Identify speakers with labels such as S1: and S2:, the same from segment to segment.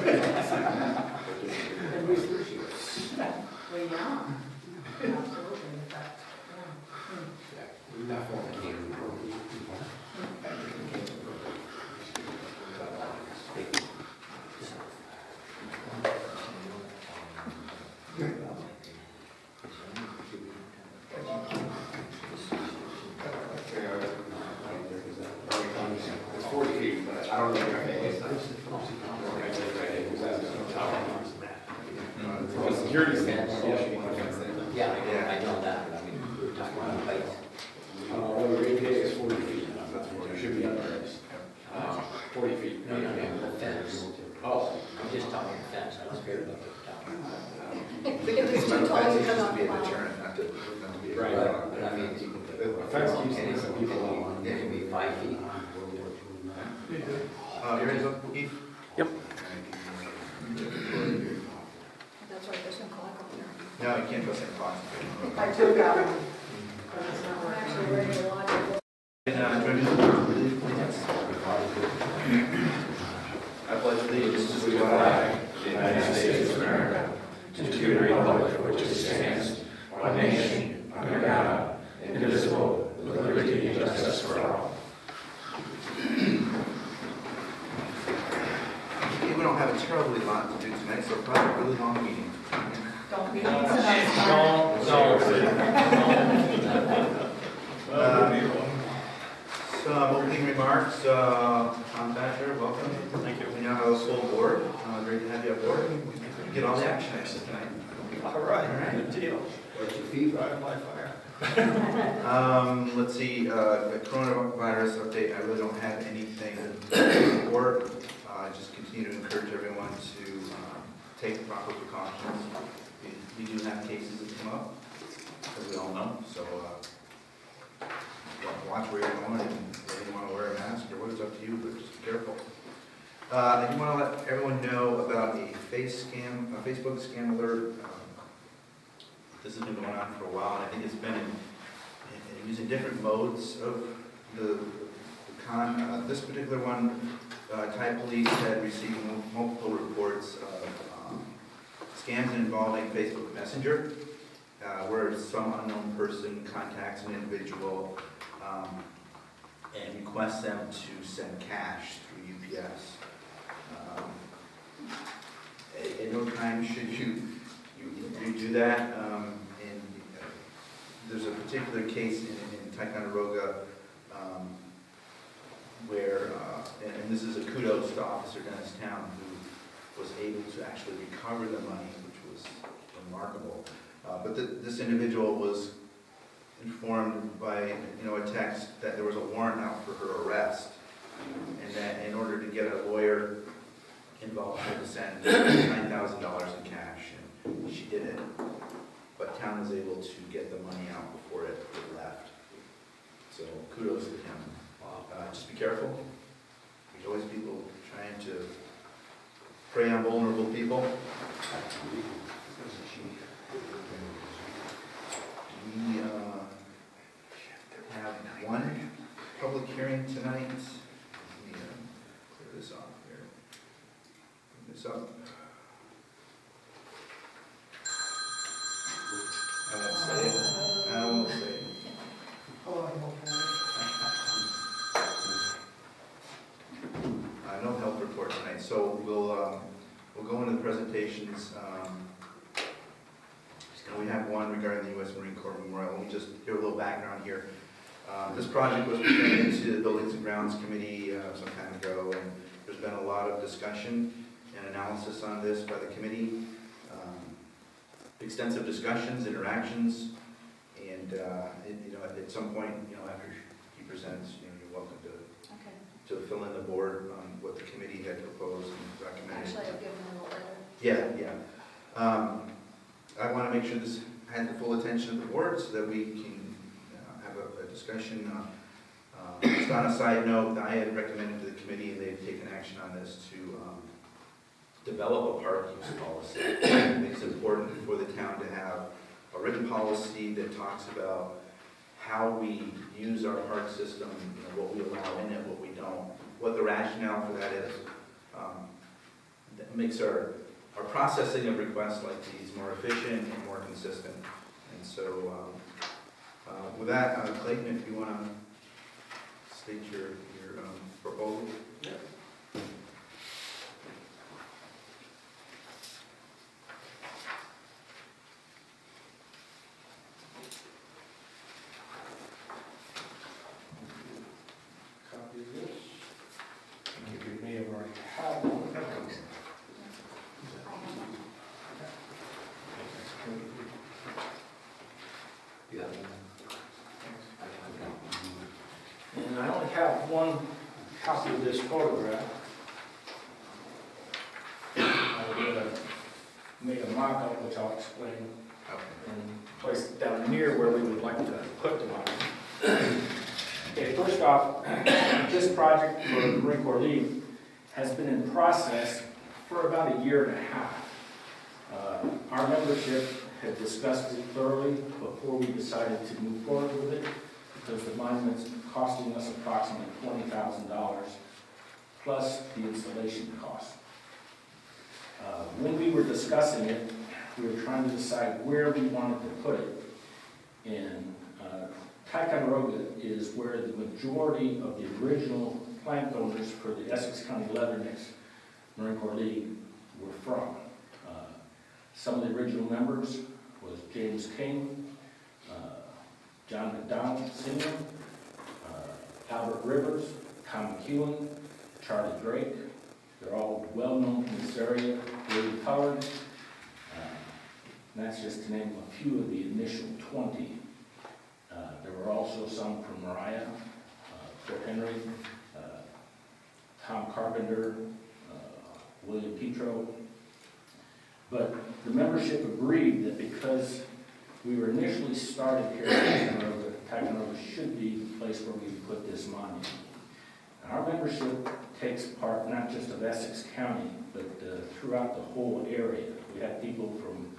S1: Well, yeah. Absolutely, in fact,
S2: It's 40 feet, but I don't know if security standpoint.
S3: Yeah, I know that, but I mean, we were talking about height.
S2: The rate is 40 feet. That's what it should be under. 40 feet.
S3: No, the fence.
S2: Oh.
S3: I'm just talking fence, I was scared about the tower.
S1: if it's too tall, you come
S4: to
S1: off
S4: be
S1: the
S4: a
S1: line.
S4: deterrent, not to be a.
S2: Right.
S3: But I mean,
S2: A fence keeps some people out.
S3: it can be 5 feet.
S4: You ready to go, Keith?
S5: Yep.
S1: That's right, there's no clock up there.
S4: No, you can't go same clock.
S1: I took that one. But it's not working. I'm actually ready to watch it.
S4: I pledge allegiance to the flag
S2: The United States of America, and to the republic for which it stands, one nation, under God, indivisible, with liberty and justice for all.
S4: We don't have a terribly lot to do tonight, so probably a really long meeting.
S1: Don't be
S4: Some opening remarks, Tom Thatcher, welcome. Thank you. We now have a full board, great to have you aboard. You get all the action items tonight.
S5: All right, good deal.
S2: What's your feet right by fire?
S4: Let's see, the coronavirus update, I really don't have anything to report. Just continue to encourage everyone to take proper precautions. We do have cases that come up, as we all know, so watch where you're going, and if you want to wear a mask or what, it's up to you, but just be careful. I do want to let everyone know about a Facebook scam alert. This has been going on for a while, and I think it's been using different modes of the con. This particular one, Thai police had received multiple reports of scams involving Facebook Messenger, where some unknown person contacts an individual and requests them to send cash through UPS. At no time should you do that. And there's a particular case in Ticonderoga where, and this is a kudos to Officer Dennis Town, who was able to actually recover the money, which was remarkable. But this individual was informed by a text that there was a warrant out for her arrest, and that in order to get a lawyer involved, she had to send $9,000 in cash, and she did it. But town was able to get the money out before it left. So kudos to him. Just be careful. There's always people trying to prey on vulnerable people. We have one public hearing tonight. Let me clear this off here. Bring this up. I won't say it. I won't say it. No health report tonight, so we'll go into the presentations. We have one regarding the U.S. Marine Corps Memorial. Let me just give a little background here. This project was presented to the Buildings and Grounds Committee some time ago, and there's been a lot of discussion and analysis on this by the committee. Extensive discussions, interactions, and at some point, after he presents, you're welcome to fill in the board on what the committee had proposed and recommended.
S1: Actually, I've given them a letter.
S4: Yeah. I want to make sure this had the full attention of the board so that we can have a discussion. Just on a side note, I had recommended to the committee, and they've taken action on this, to develop a park use policy. I think it's important for the town to have a written policy that talks about how we use our park system, what we allow in it, what we don't, what the rationale for that is. that makes our processing of requests like these more efficient and more consistent. And so, with that, Clayton, if you want to state your proposal.
S2: Copy of this. You may have already had one.
S3: You have one?
S2: And I only have one copy of this photograph. I made a mock-up, which I'll explain, and place it down near where we would like to put the monument. Okay, first off, this project for the Marine Corps League has been in process for about a year and a half. Our membership had discussed it thoroughly before we decided to move forward with it, because the monument's costing us approximately $20,000 plus the installation cost. When we were discussing it, we were trying to decide where we wanted to put it. And Ticonderoga is where the majority of the original plant owners for the Essex County Leathernecks Marine Corps League were from. Some of the original members was James King, John McDonald Sr., Albert Rivers, Tom McEwen, Charlie Drake. They're all well-known in this area, William Collins. And that's just to name a few of the initial 20. There were also some from Mariah, Fort Henry, Tom Carpenter, William Petro. But the membership agreed that because we were initially started here in Ticonderoga should be the place where we put this monument. And our membership takes part not just of Essex County, but throughout the whole area. We have people from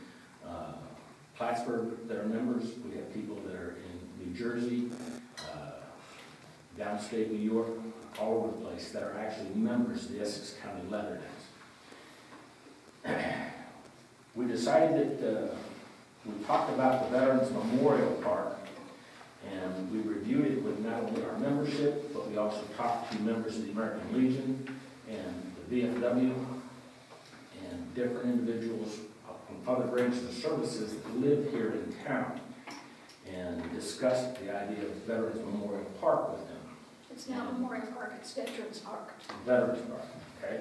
S2: Plattsburgh that are members. We have people that are in New Jersey, downstate New York, all over the place that are actually members of the Essex County Leathernecks. We decided that we talked about the Veterans Memorial Park, and we reviewed it with not only our membership, but we also talked to members of the American Legion and the VFW and different individuals from other branches of services that live here in town, and discussed the idea of Veterans Memorial Park with them.
S1: It's not Memorial Park, it's Veterans Park.
S2: Veterans Park, okay?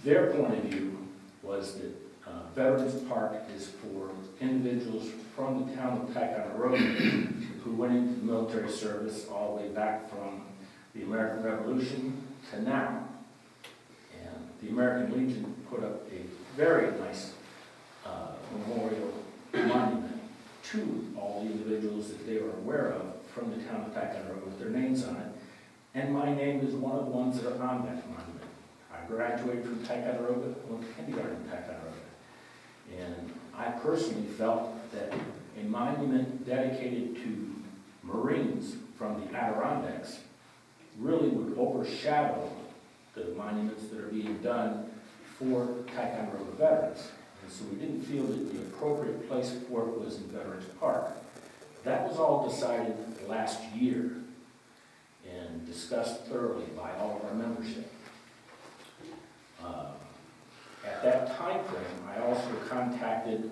S2: Their point of view was that Veterans Park is for individuals from the town of Ticonderoga who went into the military service all the way back from the American Revolution to now. And the American Legion put up a very nice memorial monument to all the individuals that they were aware of from the town of Ticonderoga with their names on it. And my name is one of the ones that are on that monument. I graduated from Ticonderoga, went to kindergarten in Ticonderoga. And I personally felt that a monument dedicated to Marines from the Adirondacks really would overshadow the monuments that are being done for Ticonderoga veterans. And so we didn't feel that the appropriate place for it was in Veterans Park. That was all decided last year and discussed thoroughly by all of our membership. At that time frame, I also contacted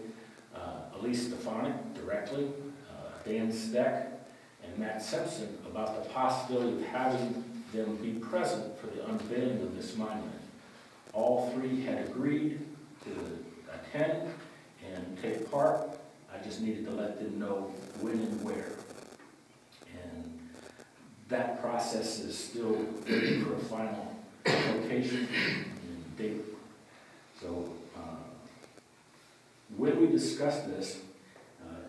S2: Elise Stefanik directly, Dan Steck, and Matt Simpson about the possibility of having them be present for the unveiling of this monument. All three had agreed to attend and take part. I just needed to let them know when and where. And that process is still waiting for a final location and date. So when we discussed this,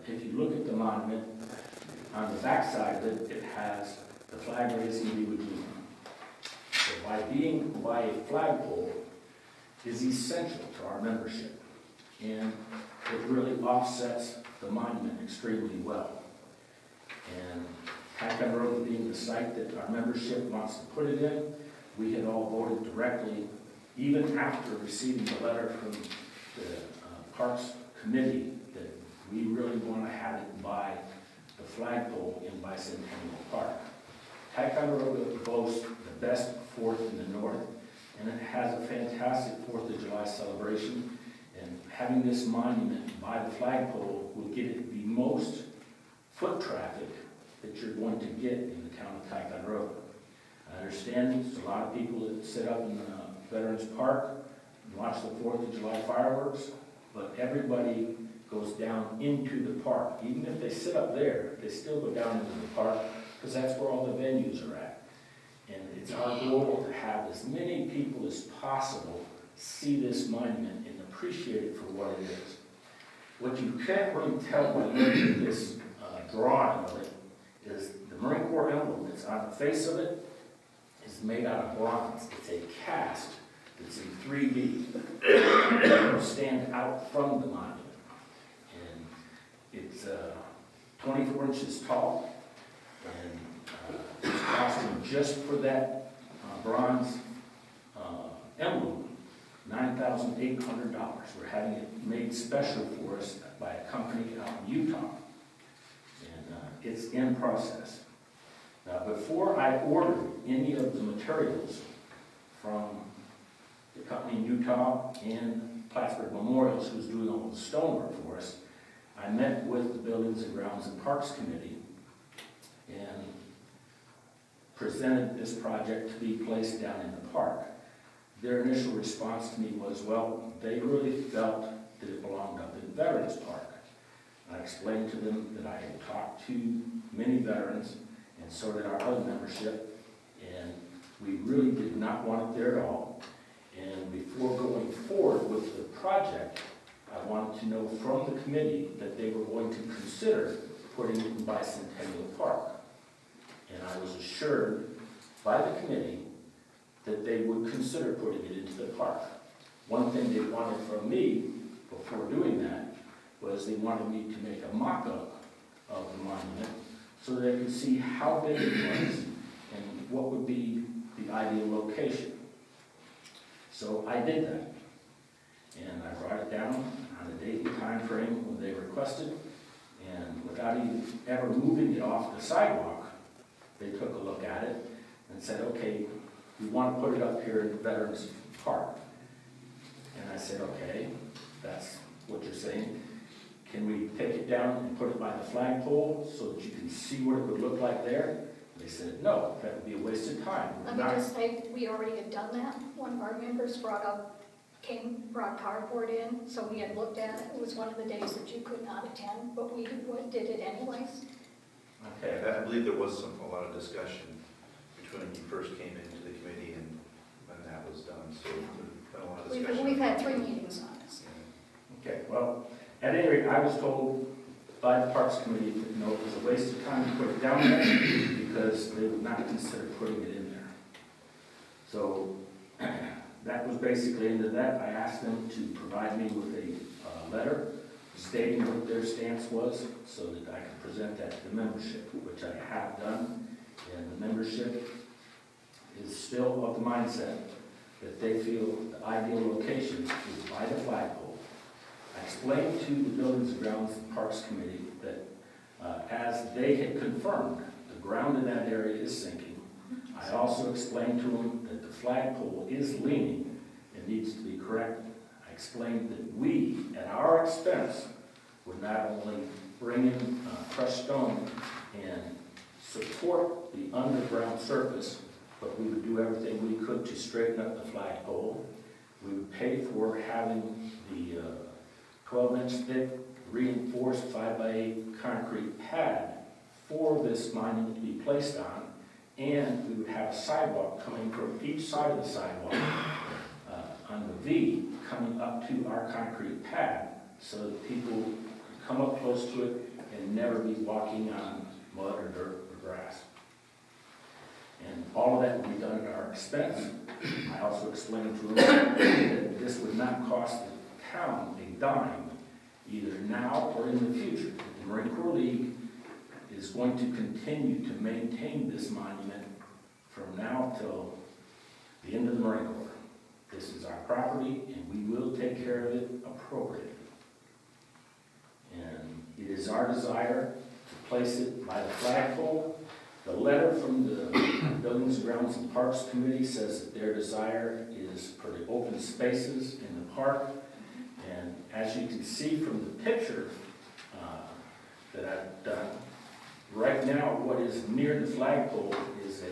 S2: if you look at the monument, on the back side of it, it has the flag raising of Iwo Jima. So by a flagpole is essential to our membership, and it really offsets the monument extremely well. And Ticonderoga being the site that our membership wants to put it in, we had all voted directly even after receiving the letter from the Parks Committee that we really want to have it by the flagpole in Bicentennial Park. Ticonderoga boasts the best Fourth in the North, and it has a fantastic 4th of July celebration. And having this monument by the flagpole will get it the most foot traffic that you're going to get in the town of Ticonderoga. I understand there's a lot of people that sit up in Veterans Park and watch the 4th of July fireworks, but everybody goes down into the park. Even if they sit up there, they still go down into the park because that's where all the venues are at. And it's our goal to have as many people as possible see this monument and appreciate it for what it is. What you can't really tell by looking at this drawing of it is the Marine Corps emblem that's on the face of it is made out of bronze. It's a cast that's in 3D. It will stand out from the monument. And it's 24 inches tall, and it's costing just for that bronze emblem $9,800. We're having it made special for us by a company out in Utah, and it's in process. Now, before I ordered any of the materials from the company in Utah and Plattsburgh Memorials, who's doing all the stonework for us, I met with the Buildings and Grounds and Parks Committee and presented this project to be placed down in the park. Their initial response to me was, well, they really felt that it belonged up in Veterans Park. I explained to them that I had talked to many veterans, and so did our other membership, and we really did not want it there at all. And before going forward with the project, I wanted to know from the committee that they were going to consider putting it in Bicentennial Park. And I was assured by the committee that they would consider putting it into the park. One thing they wanted from me before doing that was they wanted me to make a mock-up of the monument so that they could see how big it was and what would be the ideal location. So I did that. And I brought it down on a date and time frame when they requested, and without even ever moving it off the sidewalk, they took a look at it and said, okay, we want to put it up here in Veterans Park. And I said, okay, that's what you're saying. Can we take it down and put it by the flagpole so that you can see what it would look like there? They said, no, that would be a waste of time.
S1: Let me just say, we already had done that. One of our members brought cardboard in, so we had looked at it. It was one of the days that you could not attend, but we did it anyways.
S2: Okay.
S4: I believe there was a lot of discussion between when you first came into the committee and when that was done, so there's been a lot of discussion.
S1: We've had 3 meetings on this.
S2: Okay, well, at any rate, I was told by the Parks Committee that no, it was a waste of time to put it down there because they would not consider putting it in there. So that was basically into that. I asked them to provide me with a letter stating what their stance was so that I could present that to the membership, which I have done. And the membership is still of the mindset that they feel the ideal location is by the flagpole. I explained to the Buildings and Grounds and Parks Committee that as they had confirmed, the ground in that area is sinking. I also explained to them that the flagpole is leaning and needs to be corrected. I explained that we, at our expense, would not only bring in crushed stone and support the underground surface, but we would do everything we could to straighten up the flagpole. We would pay for having the 12-inch thick reinforced 5x8 concrete pad for this monument to be placed on, and we would have a sidewalk coming from each side of the sidewalk on the V coming up to our concrete pad so that people could come up close to it and never be walking on mud or dirt or grass. And all of that would be done at our expense. I also explained to them that this would not cost the town a dime, either now or in the future. The Marine Corps League is going to continue to maintain this monument from now till the end of the Marine Corps. This is our
S6: appropriate. And it is our desire to place it by the flagpole. The letter from the Buildings, Grounds, and Parks Committee says that their desire is for the open spaces in the park. And as you can see from the picture that I've done, right now what is near the flagpole is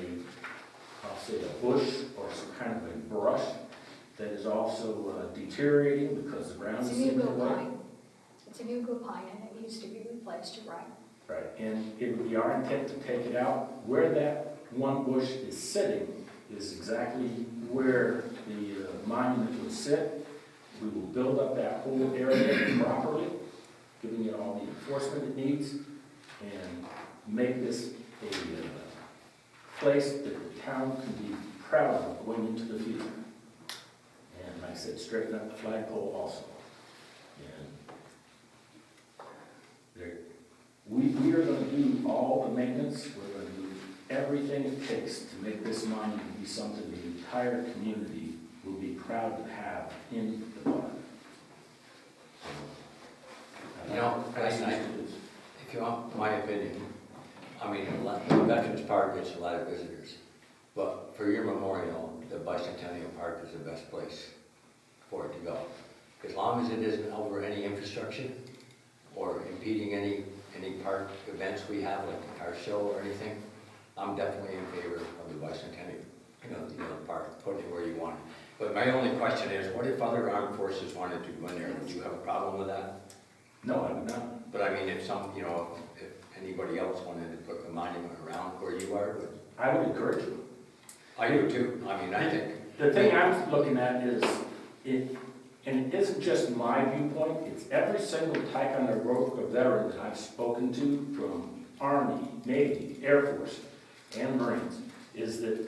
S6: I'll say a bush or some kind of a brush that is also deteriorating because the ground
S1: It's
S6: is
S1: a
S6: sinking
S1: mugo
S6: away.
S1: pine. It's a mugo pine and it needs to be replaced, you're right.
S6: Right, and it would be our intent to take it out. Where that one bush is sitting is exactly where the monument would sit. We will build up that whole area properly, giving it all the enforcement it needs, and make this a place that the town can be proud of going into the future. And like I said, straighten up the flagpole also. And there, we are going to do all the maintenance. We're going to do everything it takes to make this monument be something the entire community will be proud to have in the park.
S3: You know, if you want my opinion, I mean, the Veterans Park gets a lot of visitors, but for your memorial, the Bicentennial Park is the best place for it to go. As long as it isn't over any infrastructure or impeding any park events we have, like the car show or anything, I'm definitely in favor of the Bicentennial, the park, putting it where you want it. But my only question is, what if other armed forces wanted to go in there? Would you have a problem with that?
S6: No, I would not.
S3: But I mean, if anybody else wanted to put a monument around where you are,
S6: I would encourage you.
S3: I do too. I mean, I think.
S6: The thing I'm looking at is, and it isn't just my viewpoint, it's every single Ticonderoga veteran that I've spoken to from Army, Navy, Air Force, and Marines, is that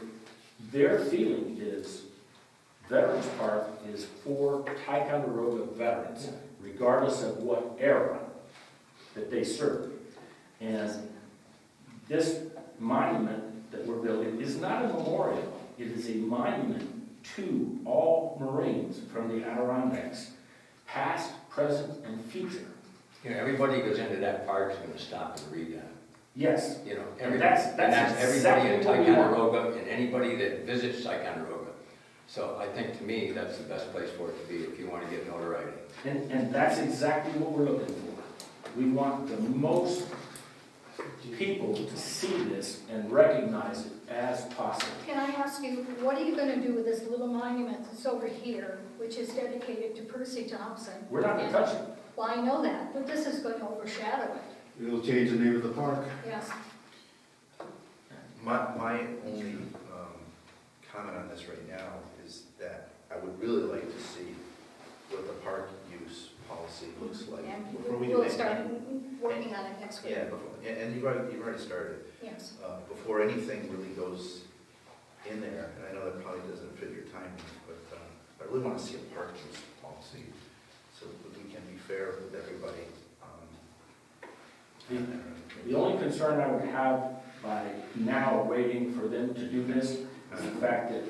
S6: their feeling is Veterans Park is for Ticonderoga veterans, regardless of what era that they served. And this monument that we're building is not a memorial. It is a monument to all Marines from the Adirondacks, past, present, and future.
S3: Everybody who goes into that park is going to stop and read that.
S6: Yes.
S3: Everybody.
S6: That's
S3: everybody
S6: exactly
S3: in
S6: what we want.
S3: Ticonderoga and anybody that visits Ticonderoga. So I think, to me, that's the best place for it to be if you want to get notoriety.
S6: And that's exactly what we're looking for. We want the most people to see this and recognize it as possible.
S1: Can I ask you, what are you going to do with this little monument that's over here, which is dedicated to Percy Thompson?
S6: We're not going to touch it.
S1: Well, I know that, but this is going to overshadow it.
S7: It'll change the name of the park.
S1: Yes.
S4: My only comment on this right now is that I would really like to see what the park use policy looks like.
S1: And
S4: before we do
S1: we'll
S4: anything.
S1: start working on it next week.
S4: Yeah, and you've already started.
S1: Yes.
S4: Before anything really goes in there, and I know that probably doesn't fit your timing, but I really want to see a park use policy so that we can be fair with everybody.
S6: The only concern I would have by now waiting for them to do this is the fact that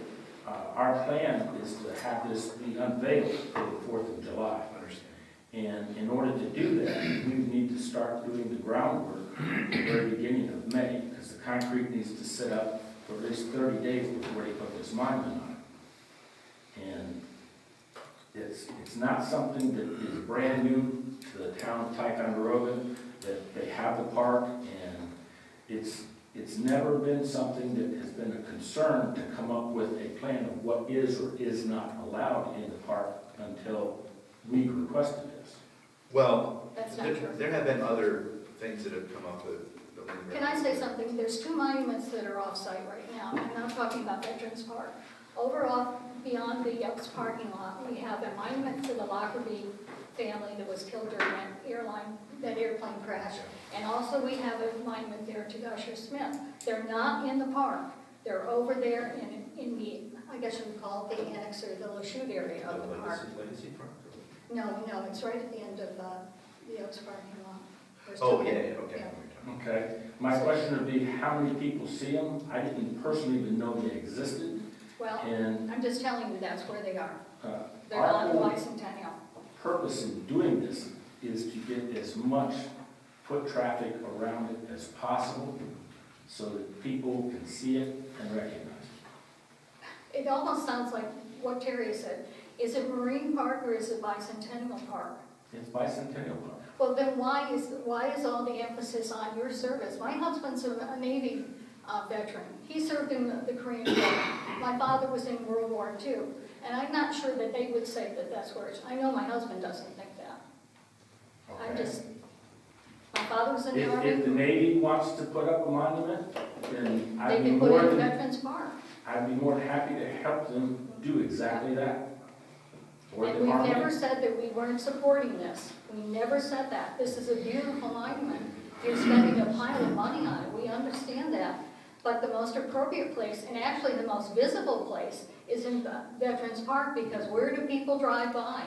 S6: our plan is to have this be unveiled for the 4th of July.
S4: I understand.
S6: And in order to do that, we need to start doing the groundwork at the very beginning of May, because the concrete needs to sit up for at least 30 days before they put this monument on it. And it's not something that is brand new to the town of Ticonderoga, that they have the park, and it's never been something that has been a concern to come up with a plan of what is or is not allowed in the park until we requested this.
S4: Well,
S1: That's not true.
S4: there have been other things that have come up with.
S1: Can I say something? There's 2 monuments that are off-site right now. I'm not talking about Veterans Park. Over off beyond the Elks parking lot, we have a monument to the Lockerbie family that was killed during that airplane crash. And also we have a monument there to Gusher Smith. They're not in the park. They're over there in the, I guess you would call it the annex or the Lachute area of the park.
S4: Legacy Park?
S1: No, it's right at the end of the Oaks parking lot. There's
S4: Oh,
S1: 2.
S4: yeah, okay.
S1: Yeah.
S6: Okay, my question would be, how many people see them? I didn't personally even know they existed,
S1: Well,
S6: and
S1: I'm just telling you that's where they are. They're
S6: our
S1: not in
S6: whole,
S1: Bicentennial.
S6: purpose in doing this is to get as much foot traffic around it as possible so that people can see it and recognize it.
S1: It almost sounds like what Terry said. Is it Marine Park or is it Bicentennial Park?
S6: It's Bicentennial Park.
S1: Well, then why is all the emphasis on your service? My husband's a Navy veteran. He served in the Korean War. My father was in World War II. And I'm not sure that they would say that that's where it's, I know my husband doesn't think that. My father was in the
S6: If
S1: Army.
S6: the Navy wants to put up a monument, then
S1: They
S6: I'd be
S1: can put
S6: more
S1: it in
S6: than,
S1: Veterans Park.
S6: I'd be more than happy to help them do exactly that. Or
S1: And
S6: the
S1: we've
S6: Army.
S1: never said that we weren't supporting this. We never said that. This is a beautiful monument. You're spending a pile of money on it. We understand that. But the most appropriate place, and actually the most visible place, is in Veterans Park, because where do people drive by?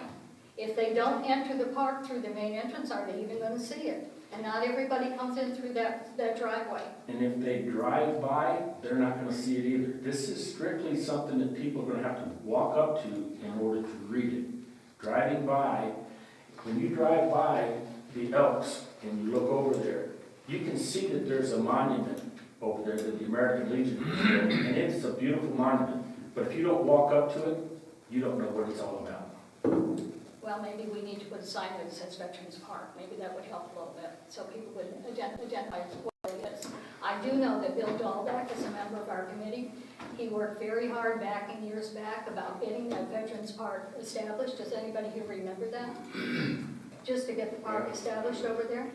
S1: If they don't enter the park through the main entrance, are they even going to see it? And not everybody comes in through that driveway.
S6: And if they drive by, they're not gonna see it either. This is strictly something that people are gonna have to walk up to in order to read it. Driving by, when you drive by the Elks and you look over there, you can see that there's a monument over there that the American Legion is building, and it's a beautiful monument. But if you don't walk up to it, you don't know what it's all about.
S1: Well, maybe we need to put a sign that says Veterans Park. Maybe that would help a little bit, so people would identify what it is. I do know that Bill Dahlbeck is a member of our committee. He worked very hard back in years back about getting that Veterans Park established. Does anybody here remember that? Just to get the park established over there?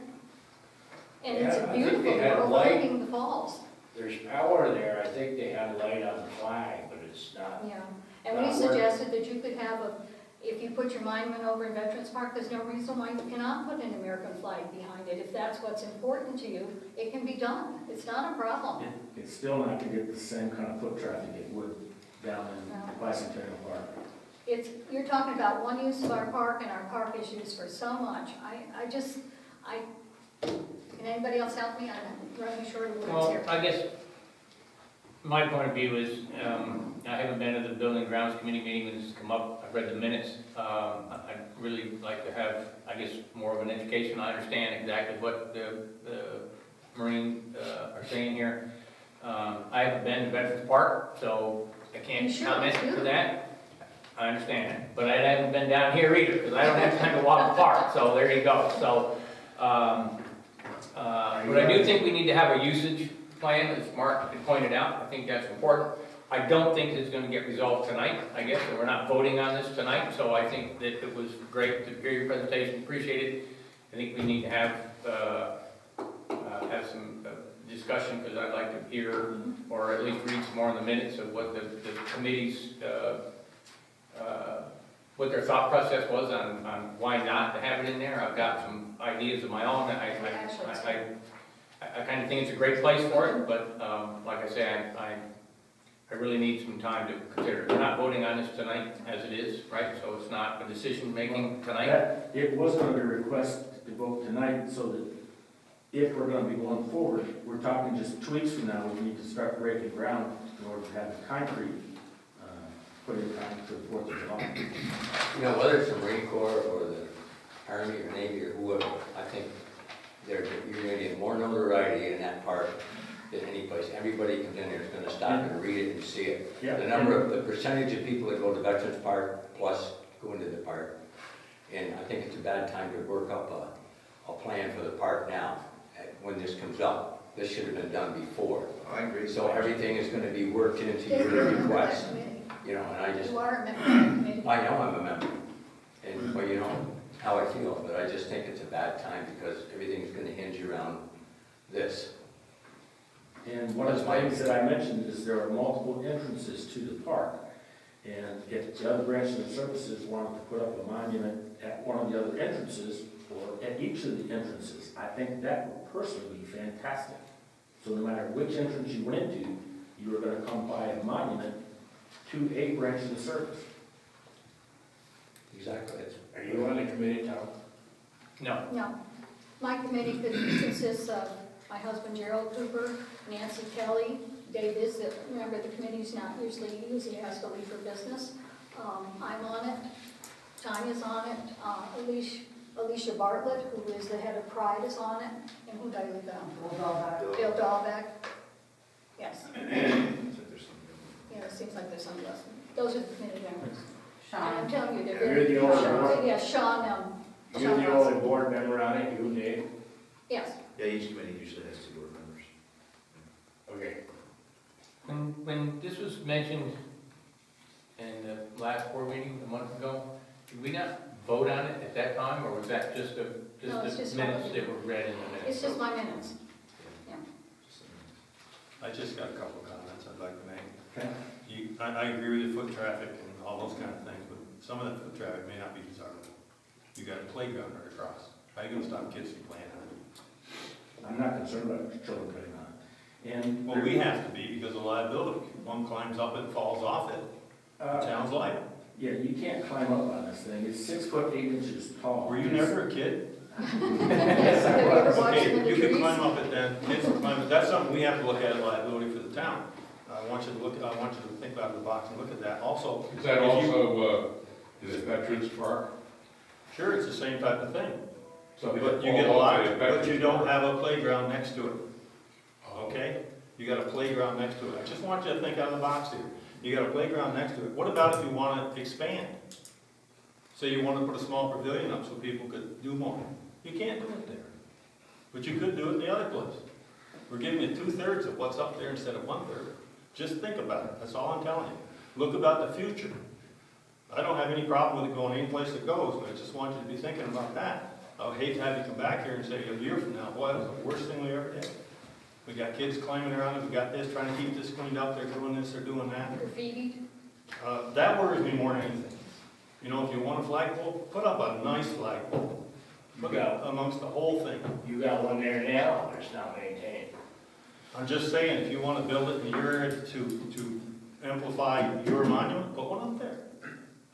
S1: And it's
S7: Yeah,
S1: a
S7: I think they
S1: beautiful,
S7: had a
S1: we're
S7: light.
S1: overlooking the falls.
S7: There's power there, I think they had a light on the flag, but it's not.
S1: Yeah, and we suggested that you could have if you put your monument over in Veterans Park, there's no reason why you cannot put an American flag behind it. If that's what's important to you, it can be done. It's not a problem.
S6: It's still not gonna get the same kind of foot traffic it would down in Bicentennial Park.
S1: You're talking about one use of our park, and our park is used for so much. Can anybody else help me? I'm running short of words
S8: Well,
S1: here.
S8: I guess my point of view is, I haven't been to the Building and Grounds Committee meeting when this has come up. I've read the minutes. I'd really like to have, I guess, more of an education. I understand exactly what the Marine are saying here. I haven't been to Veterans Park, so I can't
S1: You should,
S8: comment
S1: too.
S8: to that. I understand that, but I haven't been down here either, because I don't have time to walk the park, so there you go. So, but I do think we need to have a usage plan, as Mark had pointed out. I think that's important. I don't think it's going to get resolved tonight, I guess, and we're not voting on this tonight, so I think that it was great to hear your presentation, appreciate it. I think we need to have some discussion, because I'd like to hear, or at least read some more in the minutes of what the committee's, what their thought process was on why not to have it in there. I've got some ideas of my own. I kind of think it's a great place for it, but like I say, I really need some time to consider it. We're not voting on this tonight as it is, right? So it's not a decision-making tonight.
S6: It was going to be a request to vote tonight, so that if we're going to be going forward, we're talking just 2 weeks from now, we need to start breaking ground in order to have the concrete put in time for the 4th of July.
S3: You know, whether it's the Marine Corps or the Army or Navy or whoever, I think you're gonna get more notoriety in that park than any place. Everybody comes in there is gonna stop and read it and see it.
S6: Yeah.
S3: The percentage of people that go to Veterans Park plus go into the park. And I think it's a bad time to work up a plan for the park now, when this comes up. This should have been done before.
S4: I agree.
S3: So everything is gonna be worked into your request, you know, and I just,
S1: You are a member of the committee.
S3: I know I'm a member. And, well, you know how I feel, but I just think it's a bad time because everything's gonna hinge around this.
S6: And one of the things that I mentioned is there are multiple entrances to the park. And if the other branch of the services wanted to put up a monument at one of the other entrances, or at each of the entrances, I think that would personally be fantastic. So no matter which entrance you went into, you were gonna come by a monument to a branch of the service.
S3: Exactly.
S7: Are you on the committee, Tom?
S8: No.
S1: No. My committee consists of my husband Gerald Cooper, Nancy Kelly, Dave is, remember the committee's not usually has to leave for business. I'm on it. Tanya's on it, Alicia Bartlett, who is the head of Pride, is on it, and who did I leave out? Bill Dahlbeck. Yes, yeah, it seems like there's some less. Those are the committee members. And I'm telling you, they're
S7: You're
S1: very.
S7: the only
S1: Sean-
S7: one?
S1: Yeah, Sean,
S7: You're
S1: Sean
S7: the
S1: Ross.
S7: only board member on it, you, Dave?
S1: Yes,
S4: Yeah, each committee usually has 2 board members.
S7: Okay.
S8: When this was mentioned in the last board meeting a month ago, did we not vote on it at that time, or was that just
S1: No, it's
S8: the
S1: just
S8: minutes
S1: one.
S8: that were read in the minutes?
S1: it's just my minutes.
S5: I just got a couple of comments I'd like to make.
S6: Okay.
S5: I agree with the foot traffic and all those kind of things, but some of that foot traffic may not be desirable. You got a playground right across. How you gonna stop kids from playing on it?
S6: I'm not concerned about children putting on it. And.
S5: Well, we have to be because of liability. One climbs up it, falls off it, the town's liable.
S6: Yeah, you can't climb up on this thing. It's 6 foot 8 inches tall.
S5: Were you never a kid?
S1: Yes, have you ever watched them in
S5: Okay,
S1: the
S5: you can
S1: trees?
S5: climb up it then, kids can climb it. That's something we have to look at liability for the town. I want you to think out of the box and look at that. Also,
S9: Is that
S5: if you-
S9: also, is it Veterans Park?
S5: sure, it's the same type of thing.
S9: So they
S5: But you
S9: fall
S5: get a
S9: off
S5: lot,
S9: at
S5: but you
S9: Veterans
S5: don't
S9: Park.
S5: have a playground next to it, okay? You got a playground next to it. I just want you to think out of the box here. You got a playground next to it. What about if you want to expand? Say you want to put a small pavilion up so people could do more. You can't do it there. But you could do it in the other place. We're giving you 2/3 of what's up there instead of 1/3. Just think about it. That's all I'm telling you. Look about the future. I don't have any problem with it going any place it goes, but I just want you to be thinking about that. I would hate to have you come back here and say a year from now, boy, that was the worst thing we ever did. We got kids climbing around it, we got this, trying to keep this cleaned up, they're doing this, they're doing that.
S1: Graffiti.
S5: That worries me more than anything. You know, if you want a flagpole, put up a nice flagpole. Put it amongst the whole thing.
S7: You got one there now, but it's not maintained.
S5: I'm just saying, if you want to build it in your area to amplify your monument, put one up there.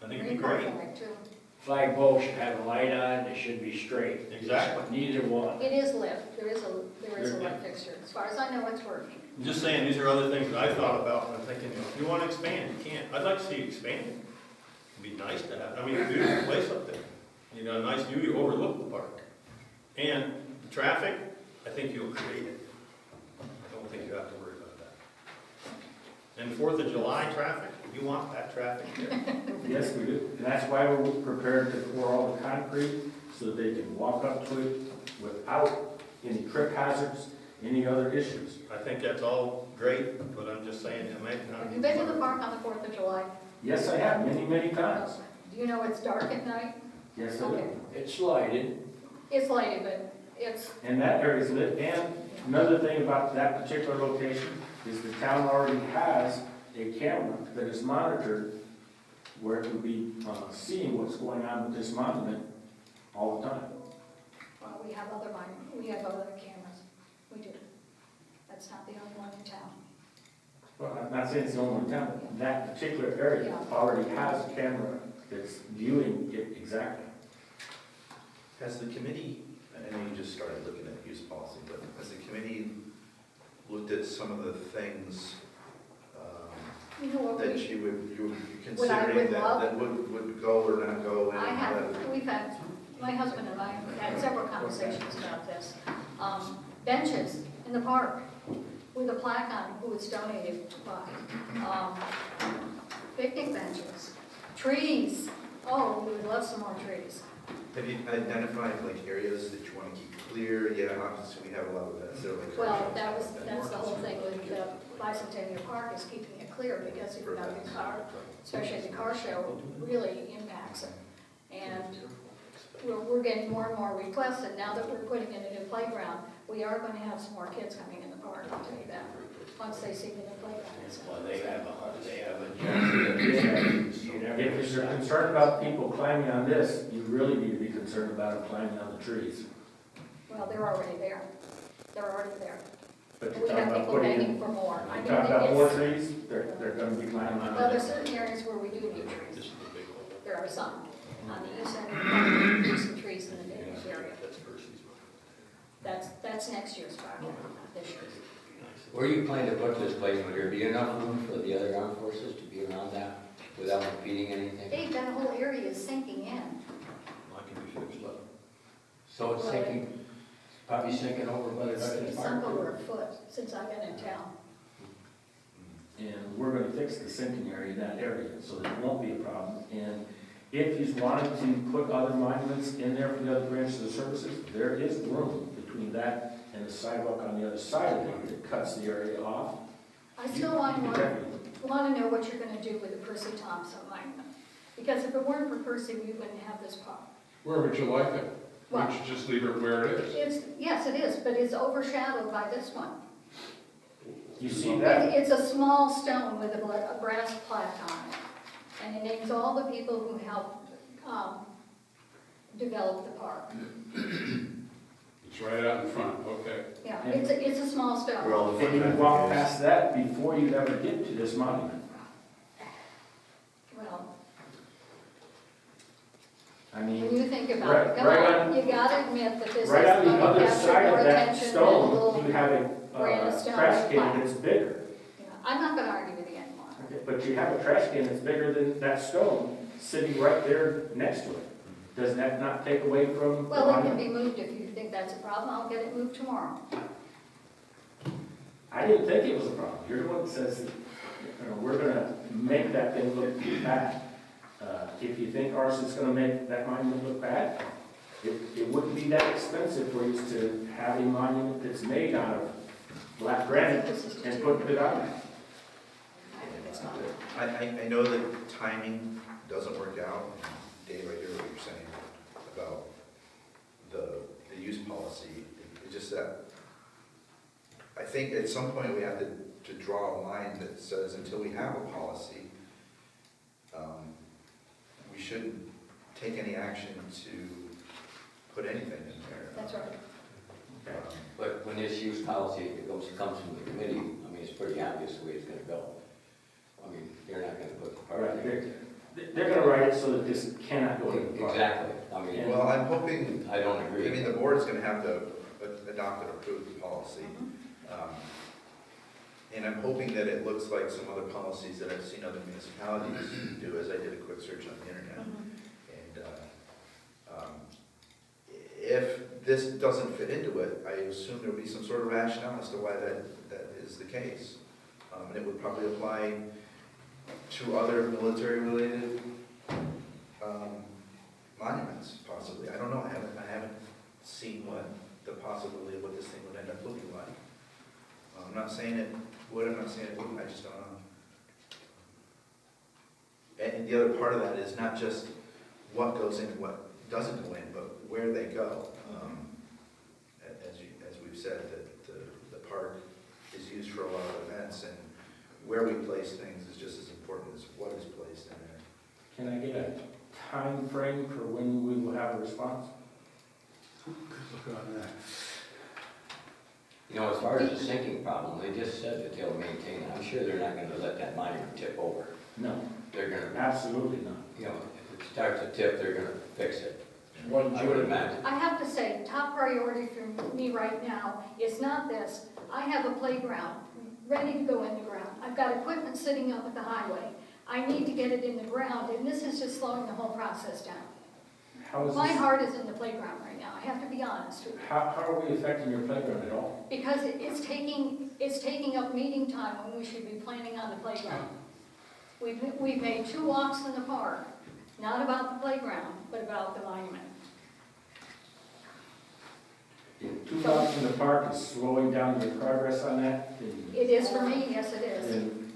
S5: I think it'd be great.
S1: Flag, too.
S7: Flagpole should have a light on, it should be straight.
S5: Exactly.
S7: Neither one.
S1: It is lit, there is a light fixture, as far as I know, it's working.
S5: I'm just saying, these are other things that I thought about, and I'm thinking, if you want to expand, you can't. I'd like to see you expand. It'd be nice to have, I mean, it's a beautiful place up there. You got a nice view, you overlook the park. And the traffic, I think you'll create it. I don't think you have to worry about that. And 4th of July traffic, you want that traffic there.
S6: Yes, we do. And that's why we're prepared to pour all the concrete so that they can walk up to it without any trip hazards, any other issues.
S5: I think that's all great, but I'm just saying, it might not.
S1: Have you been to the park on the 4th of July?
S6: Yes, I have, many, many times.
S1: Do you know it's dark at night?
S6: Yes, I
S1: Okay.
S6: do.
S7: It's lighted.
S1: It's lighted, but it's,
S6: And that area is lit. And another thing about that particular location is the town already has a camera that is monitored where it would be seeing what's going on with this monument all the time.
S1: well, we have other cameras. We do. That's not the only one in town.
S6: Well, I'm not saying it's the only one in town, but that particular area already has a camera that's viewing it exactly.
S4: Has the committee, I know you just started looking at use policy, but has the committee looked at some of the things
S1: You know what,
S4: that
S1: we,
S4: you would be
S1: What I
S4: considering
S1: would
S4: that
S1: love-
S4: would go or not go? And
S1: I
S4: how
S1: have,
S4: that-
S1: we've had, my husband and I have had several conversations about this. Benches in the park with a plaque on who it's donated by. Picnic benches, trees. Oh, we would love some more trees.
S4: Have you identified like areas that you want to keep clear? Yeah, obviously we have a lot of that, so like.
S1: Well, that's the whole thing with the Bicentennial Park is keeping it clear because if you've got the car, especially the car show, really impacts it. And we're getting more and more requests, and now that we're putting in a new playground, we are going to have some more kids coming in the park, I'll tell you that, once they see the new playground.
S7: Well, they have a, you never.
S6: If you're concerned about people climbing on this, you really need to be concerned about them climbing on the trees.
S1: Well, they're already there. They're already there.
S6: But
S1: We
S6: you're talking
S1: have
S6: about
S1: people
S6: putting
S1: begging
S6: in,
S1: for more. I
S6: you
S1: mean,
S6: talk about more
S1: it's,
S6: trees, they're gonna be climbing on
S1: well, there's
S6: it.
S1: certain areas where we do need trees. There are some. On the east end of the park, there's some trees in the Davis area. That's next year's project, not this year's.
S3: Where you plan to put this place, would there be enough room for the other armed forces to be around that? without impeding anything?
S1: Dave, that whole area is sinking in.
S5: I can be fixed up.
S3: So it's sinking, probably sinking over by the
S1: It's
S3: Veterans
S1: sunk
S3: Park?
S1: over a foot since I got in town.
S6: And we're gonna fix the sinking area in that area, so there won't be a problem. And if he's wanting to put other monuments in there for the other branches of services, there is room between that and the sidewalk on the other side of it that cuts the area off.
S1: I still want to know what you're going to do with the Percy Thompson monument. Because if it weren't for Percy, we wouldn't have this problem.
S9: Where would you like it?
S1: Well,
S9: Would you just leave it where it is?
S1: yes, it is, but it's overshadowed by this one.
S6: You see that?
S1: It's a small stone with a brass plaque on it. And it names all the people who helped develop the park.
S9: It's right out in front, okay.
S1: Yeah, it's a small stone.
S4: Where all the
S6: And you
S4: foot
S6: walk
S4: traffic is.
S6: past that before you ever get to this monument.
S1: Well,
S6: I
S1: when
S6: mean,
S1: you think about it,
S6: Right-
S1: come
S6: right
S1: on, you gotta admit that this is
S6: right on
S1: going
S6: the
S1: to
S6: other
S1: capture
S6: side
S1: more
S6: of that
S1: attention than a
S6: stone,
S1: little.
S6: you have a
S1: grandstand
S6: trash can
S1: plaque.
S6: that's bigger.
S1: Yeah, I'm not gonna argue with you anymore.
S6: Okay, but you have a trash can that's bigger than that stone sitting right there next to it. Does that not take away from? the
S1: Well, it can
S6: monument?
S1: be moved if you think that's a problem, I'll get it moved tomorrow.
S6: I didn't think it was a problem. You're the one that says, that, we're gonna make that thing look bad. If you think ours is gonna make that monument look bad, it wouldn't be that expensive for you to have a monument that's made out of black granite
S1: This is
S6: and
S1: too-
S6: put it on.
S1: I think it's not.
S4: I know that timing doesn't work out. Dave, I hear what you're saying about the use policy. It's just that I think at some point we have to draw a line that says until we have a policy, we shouldn't take any action to put anything in there.
S1: That's right.
S3: But when this use policy comes from the committee, I mean, it's pretty obvious the way it's gonna go. I mean, they're not gonna put the park
S6: Right,
S3: there.
S6: they're gonna write it so that this cannot go in the park.
S3: Exactly, I mean,
S4: Well, I'm hoping,
S3: I don't
S4: I
S3: agree.
S4: mean, the board's gonna have to adopt and approve the policy. And I'm hoping that it looks like some other policies that I've seen other municipalities do, as I did a quick search on the internet. And if this doesn't fit into it, I assume there'll be some sort of rationale as to why that is the case. And it would probably apply to other military-related monuments, possibly. I don't know, I haven't seen what the possibility of what this thing would end up looking like. I'm not saying it would, I'm not saying it wouldn't, I just don't know. And the other part of that is not just what goes in and what doesn't go in, but where they go. As we've said, that the park is used for a lot of events, and where we place things is just as important as what is placed in there.
S6: Can I get a time frame for when we will have a response?
S9: Look on that.
S3: You know, as far as the sinking problem, they just said that they'll maintain it. I'm sure they're not gonna let that monument tip over.
S6: No,
S3: They're gonna,
S6: absolutely not.
S3: you know, if it starts to tip, they're gonna fix it.
S7: One
S3: I would
S7: June,
S3: imagine.
S1: I have to say, top priority for me right now is not this. I have a playground ready to go in the ground. I've got equipment sitting up at the highway. I need to get it in the ground, and this is just slowing the whole process down.
S6: How is
S1: My
S6: this,
S1: heart is in the playground right now, I have to be honest with you.
S6: how are we affecting your playground at all?
S1: Because it's taking up meeting time when we should be planning on the playground. We've made 2 walks in the park, not about the playground, but about the monument.
S6: 2 blocks in the park is slowing down your progress on that?
S1: It is for me, yes it is.
S6: Then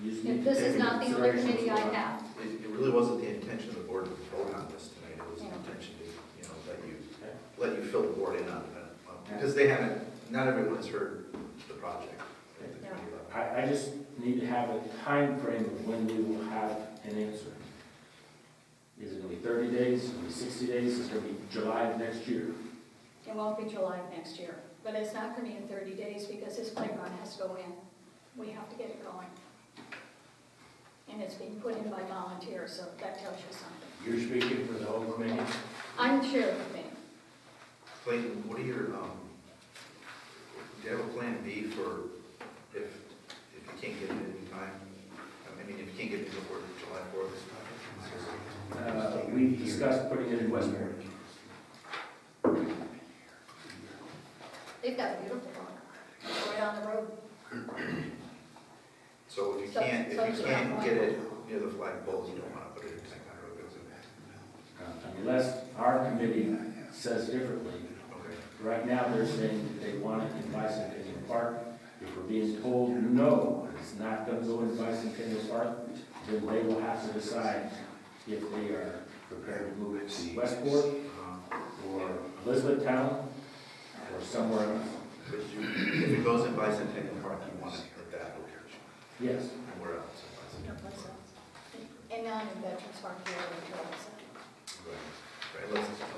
S6: you just need
S1: If
S6: to
S1: this
S6: take
S1: is
S6: into
S1: not the only
S6: consideration
S1: committee I
S6: what's going on.
S1: have.
S4: It really wasn't the intention of the board to vote on this tonight, it was the intention to, let you fill the board in on it. Because they haven't, not everyone has heard the project at the committee level.
S6: I just need to have a time frame of when we will have an answer. Is it gonna be 30 days, is it gonna be 60 days, is it gonna be July of next year?
S1: It won't be July of next year, but it's not going to be in 30 days because this playground has to go in. We have to get it going. And it's being put in by volunteers, so that tells you something.
S7: you're speaking for the whole committee?
S1: I'm sure of me.
S4: Clayton, what are your, do you have a plan B for if you can't get it in time? I I mean, if you can't get it before July 4th.
S6: We discussed putting it in Westport.
S1: They've got a beautiful park, right down the road.
S4: So if you
S1: So-
S4: can't,
S1: so
S4: if
S1: it's
S4: you
S1: not
S4: can't
S1: one.
S4: get it near the flagpoles, you don't want to put it in Ticonderoga.
S6: Unless our committee says differently.
S4: Okay.
S6: Right now, they're saying that they want it in Bicentennial Park. If we're being told, no, it's not gonna go in Bicentennial Park, then they will have to decide if they are prepared to move it to Westport or Elizabethtown or somewhere else.
S4: But if it goes in Bicentennial Park, you want it at that location,
S6: Yes.
S4: and where else in
S1: No
S4: Bicentennial?
S1: place else. And not in Veterans Park, the other trails.
S4: Right,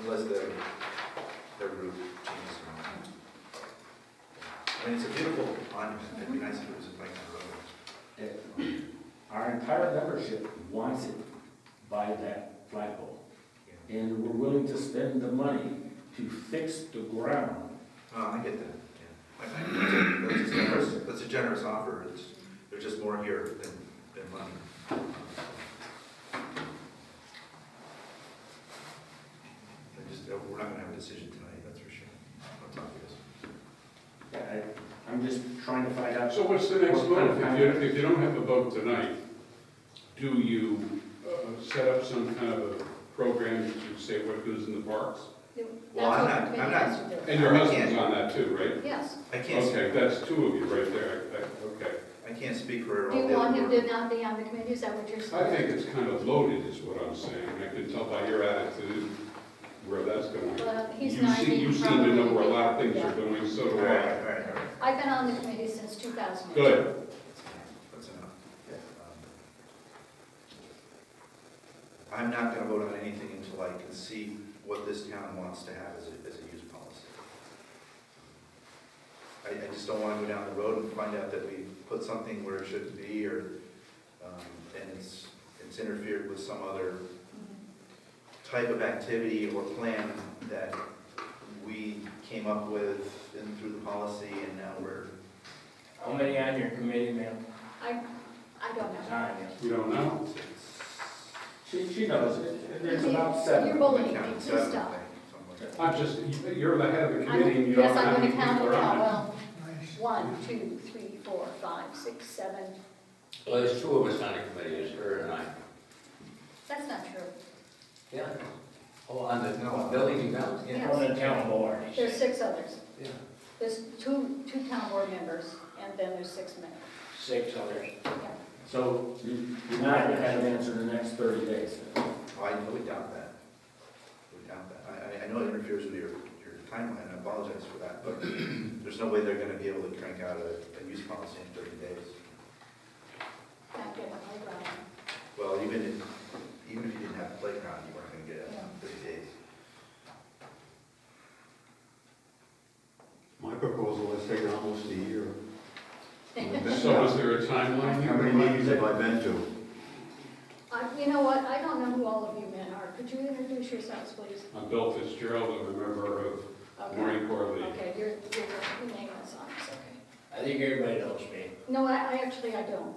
S4: unless their route changes around. I mean, it's a beautiful monument, it'd be nice if it was in Ticonderoga.
S6: Our entire membership wants it by that flagpole. And we're willing to spend the money to fix the ground.
S4: Oh, I get that, yeah. That's a generous offer, there's just more here than money. We're not gonna have a decision tonight, that's for sure. I'll talk to you.
S6: I'm just trying to find out.
S9: So what's the next move? If you don't have a vote tonight, do you set up some kind of a program to say what goes in the parks?
S4: Well,
S1: That's
S4: I'm
S1: what
S4: not-
S1: the committee
S4: I'm not-
S1: has to do.
S9: And your husband's on that too, right?
S1: Yes.
S4: I can't,
S9: Okay, that's two of you right there. Okay.
S4: I can't speak for
S1: Do
S4: all
S1: you
S4: the
S1: want
S4: other
S1: him
S4: board.
S1: to not be on the committee, is that what you're
S9: I
S1: saying?
S9: think it's kind of loaded is what I'm saying. I can tell by your attitude where that's going.
S1: Well, he's
S9: You
S1: not
S9: seem
S1: even
S9: to know where a
S1: probably-
S9: lot of things
S1: yeah.
S9: are going, so do
S4: All right,
S9: I.
S4: all right.
S1: I've been on the committee since 2008.
S9: Good.
S4: That's enough. I'm not gonna vote on anything until I can see what this town wants to have as a use policy. I just don't wanna go down the road and find out that we put something where it shouldn't be, or, and it's interfered with some other type of activity or plan that we came up with through the policy, and now we're,
S7: How many on your committee, ma'am?
S1: I don't know.
S7: Tanya.
S9: You don't know?
S6: She knows it. There's about 7.
S1: You're bullying me,
S4: counting
S1: please
S4: seven, I
S1: stop.
S4: think, something like that.
S9: I'm just, you're the head of the committee and you don't
S1: Yes,
S9: know how
S1: I'm
S9: many
S1: gonna count
S9: people
S1: it
S9: are
S1: now,
S9: on it.
S1: well, 1, 2, 3, 4, 5, 6, 7.
S3: Well, there's two of us on the committee, it's her and I.
S1: That's not true.
S3: Yeah. Oh, on the building and grounds?
S1: Yeah.
S7: On the town board. he
S1: There's
S7: said.
S1: 6 others.
S3: Yeah.
S1: There's two town board members, and then there's 6 members.
S7: 6 others.
S1: Yeah.
S6: So you're not going to have an answer in the next 30 days.
S4: Oh, I we doubt that. We doubt that. I know it interferes with your timeline, I apologize for that, but there's no way they're gonna be able to crank out a use policy in 30 days.
S1: Not get a playground.
S4: Well, even if you didn't have a playground, you weren't gonna get it in 30 days.
S10: My proposal has taken almost a year.
S9: So is there a timeline?
S10: How many meetings have I been to?
S1: You know what, I don't know who all of you men are. Could you introduce yourselves, please?
S9: I'm Bill Fitzgerald, I'm a member of
S1: Okay.
S9: Marine Corps League.
S1: Okay, you're the name that's on this, okay.
S7: I think everybody knows me.
S1: No, I actually, I don't.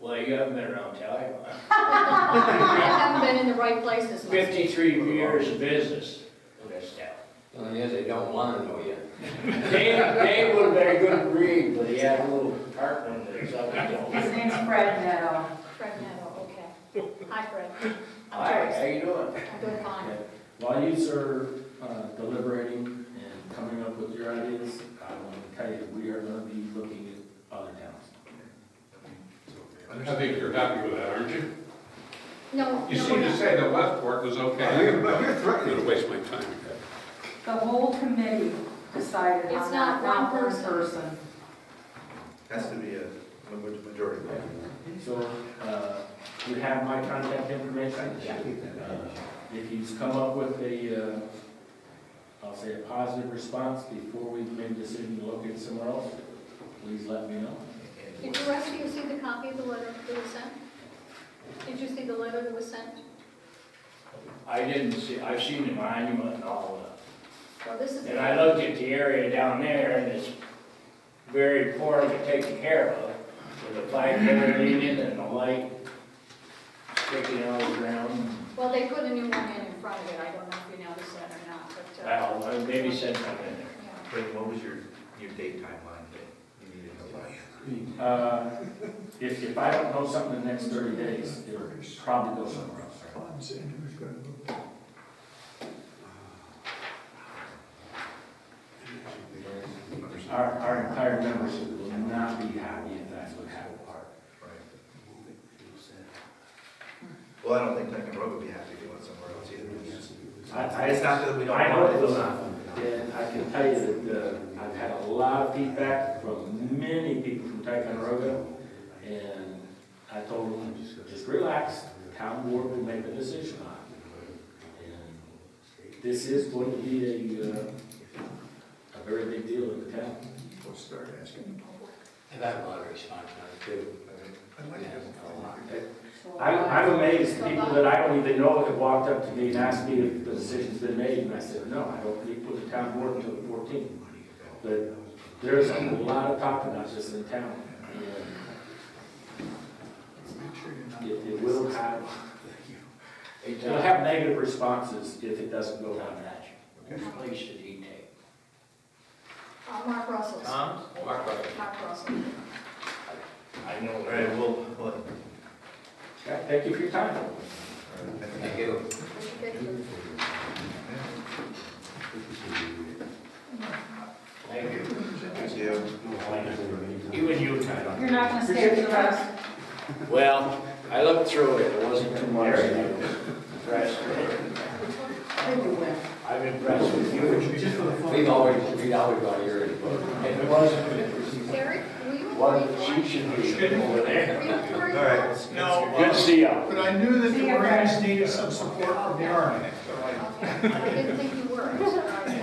S7: Well, you haven't been around town.
S1: I haven't been in the right places.
S7: 53 years of business in this town.
S3: The only is they don't want to know yet.
S7: Dave would have been a good read, but he had a little apartment or something.
S11: His name's Fred Neto.
S1: Fred Nettle, okay. Hi, Fred. I'm
S7: Hi,
S1: Joyce.
S7: how you doing?
S1: I'm doing fine.
S6: While you are deliberating and coming up with your ideas, I want to tell you, we are going to be looking at other towns.
S9: I think you're happy with that, aren't you?
S1: No,
S9: You
S1: no,
S9: seem
S1: we're
S9: to
S1: not.
S9: say that Westport was okay.
S10: You're
S9: I'm
S10: threatening.
S9: gonna waste my time.
S11: The whole committee decided
S1: It's
S11: on
S1: not
S11: that, not
S1: one
S11: one
S1: person.
S11: person.
S4: Has to be a majority vote.
S6: So you have my contact information. If you've come up with a, I'll say a positive response before we make a decision to locate somewhere else, please let me know.
S1: Did the rest of you see the copy of the letter that was sent? Did you see the letter that was sent?
S7: I didn't see, I've seen the monument and all that.
S1: Well, this is.
S7: And I looked at the area down there and it's very poorly taken care of, with the flag leaning and the light sticking out of the ground.
S1: Well, they put a new one in front of it, I don't know if you noticed that or not, but,
S7: Well, maybe send something in there.
S1: yeah.
S4: Frank, what was your date timeline that you needed to know by?
S6: If I don't know something in the next 30 days, it'll probably go somewhere else. Our entire membership will not be happy if that's what happened.
S4: Right. Well, I don't think Ticonderoga would be happy if you went somewhere else either. It's not that we don't
S6: I know
S4: want
S6: it
S4: it.
S6: will not. And I can tell you that I've had a lot of feedback from many people from Ticonderoga, and I told them, just relax, the town board will make a decision on it. And this is going to be a very big deal in the town.
S4: We'll start asking.
S3: I've had a lot of response on it too.
S4: I'd like to have a lot.
S6: I'm amazed, people that I don't even know have walked up to me and asked me if the decision's been made, and I said, no, I don't meet with the town board until the 14th. But there's a lot of talk about this in town. And it will have, it'll have negative responses if it doesn't go down that.
S7: Place to detail.
S1: Mark Russell.
S8: Tom? Mark Russell.
S1: Mark Russell.
S7: I know.
S4: All right, well,
S6: Okay, thank you for your time.
S3: Thank you.
S7: Thank you.
S4: thank you.
S7: You and you, Tyler.
S11: You're not gonna stay for the rest?
S7: Well, I looked through it, it wasn't too much. I was impressed. I'm impressed with you.
S3: We've always gone here.
S7: And it wasn't,
S1: Eric, were you?
S7: what she should be over there.
S4: All right.
S12: No,
S7: Good to see you.
S12: but I knew that
S11: See
S12: the
S11: you,
S12: Marines
S11: Fred.
S12: needed some support from the Army.
S1: Okay, I didn't think you were. I'm sorry.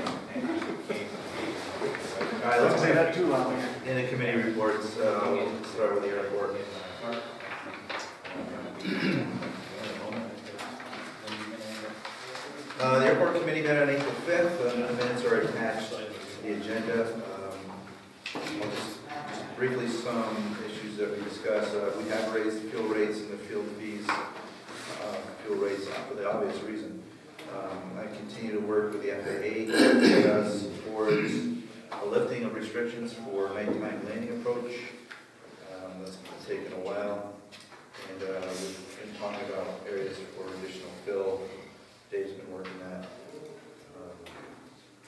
S4: All right, let's
S12: say
S4: take
S12: that too loud.
S4: in the committee reports, we'll start with the airport. The airport committee met on April 5th, the minutes are attached to the agenda. I'll just briefly some issues that we discussed. We have raised fuel rates and the fuel fees, fuel rates for the obvious reason. I continue to work with the FAA to get us towards a lifting of restrictions for nighttime landing approach. That's taken a while, and we've been talking about areas for additional fill. Dave's been working that.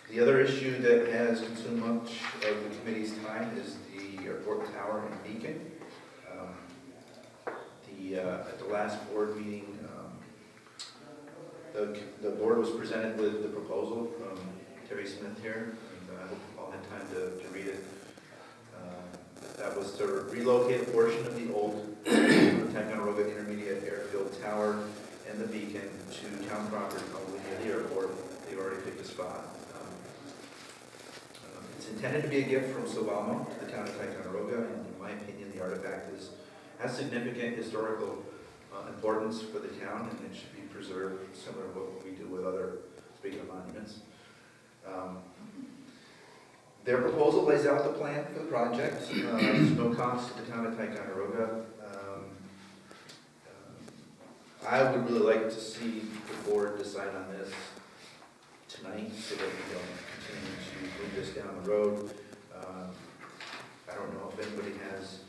S4: The other issue that has consumed much of the committee's time is the airport tower and beacon. At the last board meeting, the board was presented with the proposal from Terry Smith here, and I hope you all had time to read it. That was to relocate a portion of the old Ticonderoga Intermediate Airfield Tower and the beacon to town property, probably near the airport. They've already picked a spot. It's intended to be a gift from Silvamo to the town of Ticonderoga, and in my opinion, the artifact has significant historical importance for the town, and it should be preserved, similar to what we do with other, speaking of monuments. Their proposal lays out the plan for the project. There's no cost to the town of Ticonderoga. I would really like to see the board decide on this tonight so that we don't continue to move this down the road. I don't know if anybody has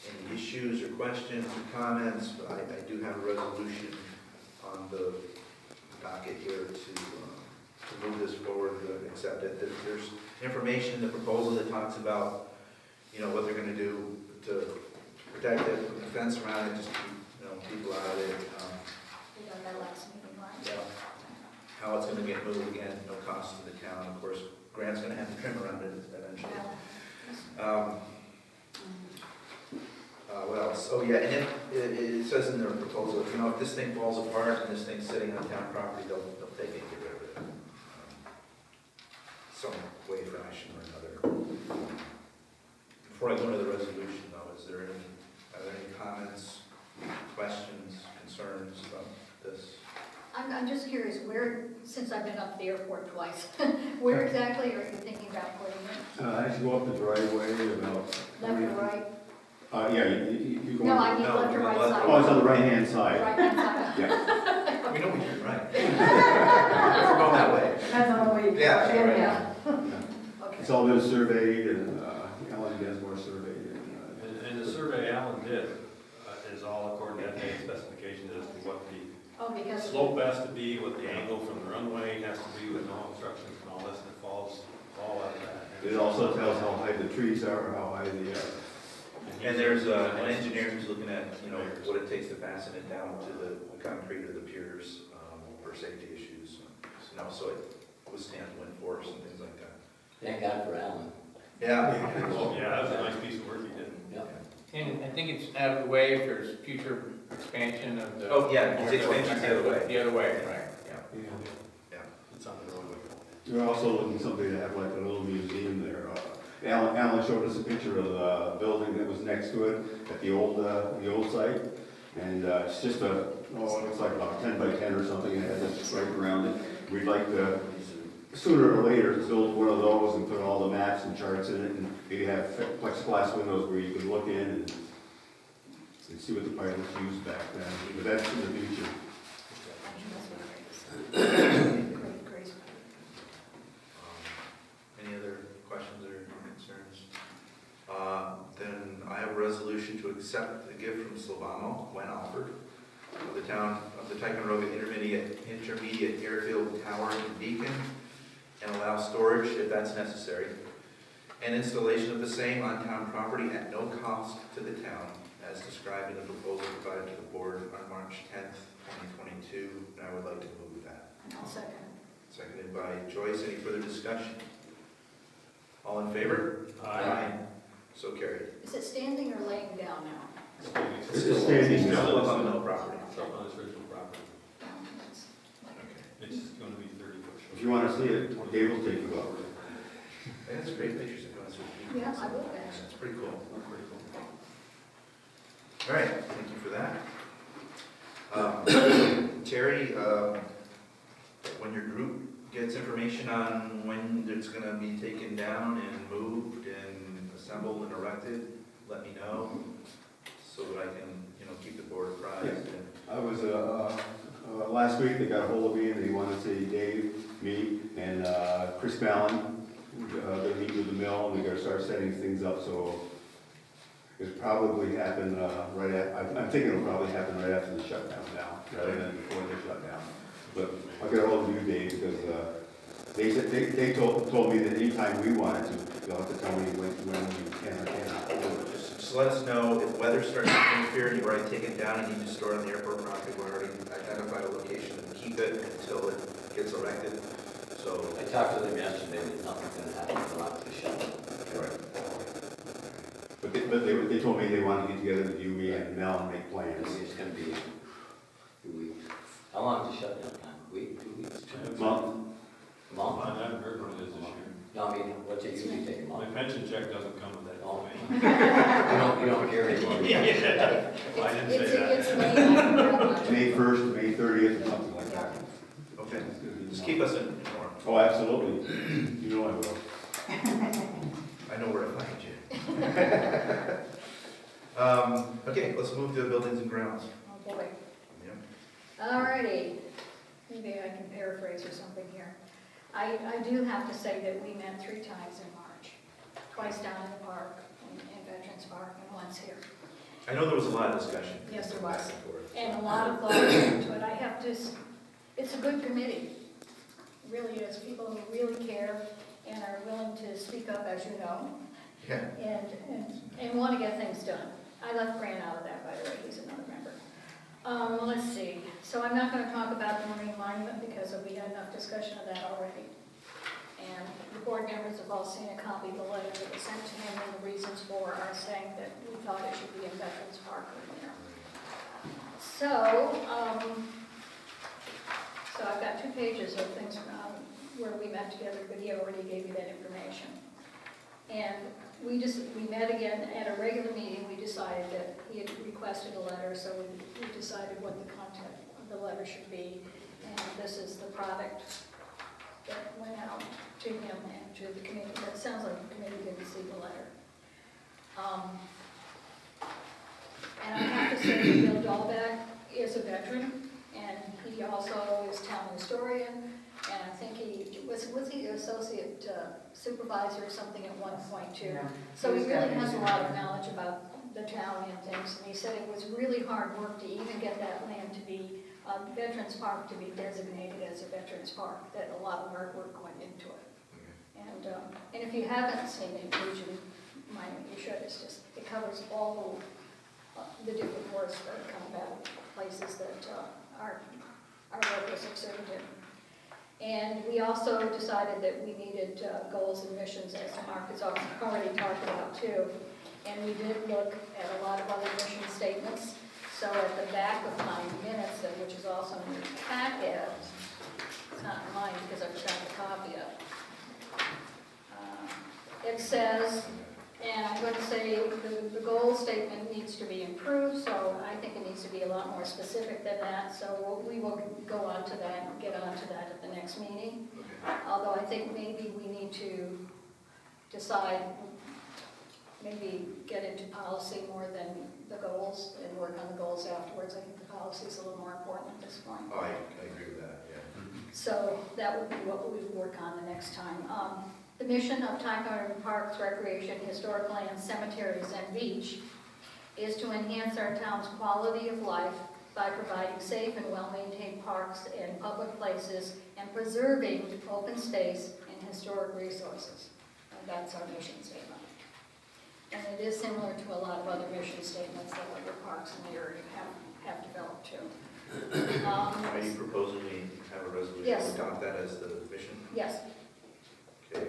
S4: any issues or questions or comments, but I do have a resolution on the docket here to move this forward, accept it. There's information in the proposal that talks about, what they're going to do to protect it, put the fence around it, just keep, people out of it.
S1: We got that last meeting, right?
S4: Yeah. How it's going to get moved again, no cost to the town. Of course, Grant's going to have to trim around it eventually. What else? Oh, yeah, and it says in their proposal, if this thing falls apart and this thing's sitting on town property, they'll take it and get rid of it. Some way, fashion, or another. Before I go to the resolution, though, are there any comments, questions, concerns about this?
S1: I'm just curious, where, since I've been up to the airport twice, where exactly are you thinking about putting it?
S10: As you go up the driveway, about.
S1: Left or right?
S10: Yeah, you go.
S1: No, I mean left or right side.
S10: Oh, it's on the right-hand side.
S1: Right hand side,
S4: We know we did, right? If we're going that way.
S11: Depends on the week.
S4: Yeah, right.
S1: Yeah.
S10: It's
S1: Okay.
S10: all been surveyed and, Alan Desmore surveyed
S5: And the survey Alan did is all according to FAA specifications as to what the
S1: Oh, because.
S5: slope has to be, what the angle from the runway has to be with no obstructions and all this, and it falls all out of that.
S10: It also tells how high the trees are, how high the,
S4: And there's an engineer who's looking at, what it takes to fasten it down to the concrete or the piers for safety issues. So it withstands wind force and things like that.
S3: Thank God for Alan.
S4: Yeah.
S5: Oh, yeah, that was a nice piece of work he did.
S3: Yep.
S8: And I think it's out of the way if there's future expansion of the.
S4: Oh, yeah, the expansion's the other way.
S8: The other way, right.
S4: Yeah.
S5: It's on the roadway.
S10: we're also looking for somebody to have like a little museum there. Alan showed us a picture of the building that was next to it at the old site. And it's just it looks like about 10 by 10 or something, and it has a stripe around it. We'd like to, sooner or later, build one of those and put all the maps and charts in it, and maybe have plexiglass windows where you can look in and see what the pilots used back then. But that's in the future.
S1: Great.
S4: Any other questions or concerns? Then I have a resolution to accept the gift from Sylvano when offered of the town of the Ticonderoga Intermediate Airfield Tower in Beacon, and allow storage if that's necessary, and installation of the same on town property at no cost to the town, as described in the proposal provided to the board on March 10th, 2022, and I would like to move that.
S1: I'll second.
S4: Seconded by Joyce. Any further discussion? All in favor?
S5: Aye.
S4: So carried.
S1: Is it standing or laying down now?
S10: It's just standing.
S4: It's still up on the mill property.
S5: It's up on his original property.
S1: Yeah,
S5: It's gonna be 30 foot short.
S10: If you want to see it, Dave will take you out.
S4: That's great pictures of us.
S1: Yeah, I will actually.
S4: It's pretty cool. All right, thank you for that. Terry, when your group gets information on when it's gonna be taken down and moved and assembled and erected, let me know so that I can, keep the board apprised.
S10: I was, last week, they got a hold of me and they wanted to see Dave, me, and Chris Fallon. They're meeting with the mill and they're gonna start setting things up, so it'll probably happen right at, I'm thinking it'll probably happen right after the shutdown now, rather than before the shutdown. But I'll get a hold of you, Dave, because they told me that anytime we wanted to, they'll have to tell me when we can or cannot do it.
S4: Just let us know if weather starts to interfere and you've already taken it down and you need to store it on the airport property. We're already identified a location to keep it until it gets erected. So,
S3: I talked to them yesterday, that nothing's gonna happen until after the shutdown.
S10: But they told me they wanted to get together with you, me, and Mel and make
S3: I
S10: plans.
S3: think it's gonna be 2 weeks. How long is the shutdown time? Week, 2 weeks?
S10: Month.
S3: Month?
S5: I haven't heard what it is this year.
S3: No, I mean, what's it usually take a
S5: My
S3: month?
S5: pension check doesn't come with that
S3: Oh.
S5: information.
S3: You don't hear it.
S5: I didn't say that.
S1: It's laying down.
S10: May 1st, May 30th, or something like that.
S4: okay, just keep us informed.
S10: Oh, absolutely. You know I will.
S4: I know where to find you. Okay, let's move to buildings and grounds.
S1: Oh, boy.
S4: Yep.
S1: All righty. Maybe I can paraphrase or something here. I do have to say that we met 3 times in March. Twice down in the park, in Veterans Park, and once here.
S4: I know there was a lot of discussion.
S1: Yes, there was.
S4: Back and forth.
S1: And a lot of thought into it. I have to, it's a good committee. It really is. People who really care and are willing to speak up, as you know,
S4: Yeah.
S1: and want to get things done. I left Grant out of that, by the way. He's another member. Let's see. So I'm not going to talk about the Marine Monument because we had enough discussion of that already. And the board members have all seen a copy of the letter that was sent to him, and the reasons for are saying that we thought it should be in Veterans Park right there. So I've got 2 pages of things where we met together, but he already gave you that information. And we met again at a regular meeting. We decided that he had requested a letter, so we decided what the content of the letter should be. And this is the product that went out to him and to the committee. But it sounds like the committee didn't see the letter. And I have to say that Bill Dahlbeck is a veteran, he also is town historian, and I think he, was he associate supervisor or something at one point too?
S11: Yeah.
S1: So he
S11: He's
S1: really
S11: got
S1: has a
S11: music.
S1: lot of knowledge about the town and things, and he said it was really hard work to even get that land to be, Veterans Park to be designated as a Veterans Park, that a lot of hard work went into it. And if you haven't seen it, you should, it's just, it covers all the different wars that come about, places that our workers have served in. And we also decided that we needed goals and missions, as Mark has already talked about too. And we did look at a lot of other mission statements. So at the back of my minutes, which is also in your packet, it's not mine because I forgot to copy it. It says, and I'm going to say the goal statement needs to be improved, so I think it needs to be a lot more specific than that. So we will go on to that and get on to that at the next meeting. Although I think maybe we need to decide, maybe get into policy more than the goals and work on the goals afterwards. I think the policy is a little more important at this point.
S4: Oh, I agree with that, yeah.
S1: So that would be what we would work on the next time. The mission of Ticonderoga Parks, Recreation, Historic Lands, Cemeteries, and Beach is to enhance our town's quality of life by providing safe and well-maintained parks and public places and preserving open space and historic resources. And that's our mission statement. And it is similar to a lot of other mission statements that other parks in the area have developed too.
S4: Are you proposing we have a resolution
S1: Yes.
S4: to adopt that as the mission?
S1: Yes,
S4: Okay,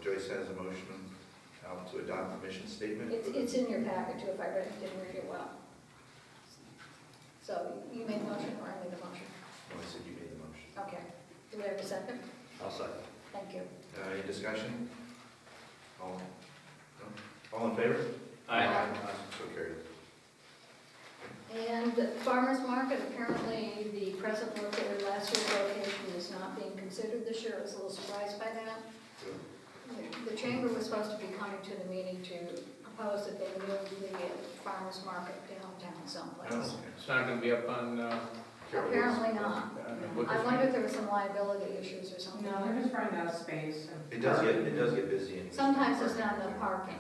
S4: Joyce has a motion to adopt the mission statement.
S1: it's in your packet too, if I didn't read it well. So you made the motion or I made the motion?
S4: No, I said you made the motion.
S1: Okay. Do we have a second?
S3: I'll second.
S1: Thank you.
S4: Any discussion? All, no? All in favor?
S8: Aye.
S4: So carried.
S1: And farmer's market, apparently the present located, last year's location is not being considered this year. I was a little surprised by that. The chamber was supposed to be coming to the meeting to propose that they move the farmer's market downtown someplace.
S8: It's not gonna be up on,
S1: Apparently not. I wonder if there were some liability issues or something.
S11: No, they're just running out of space.
S4: It does get busy.
S1: Sometimes there's not enough parking,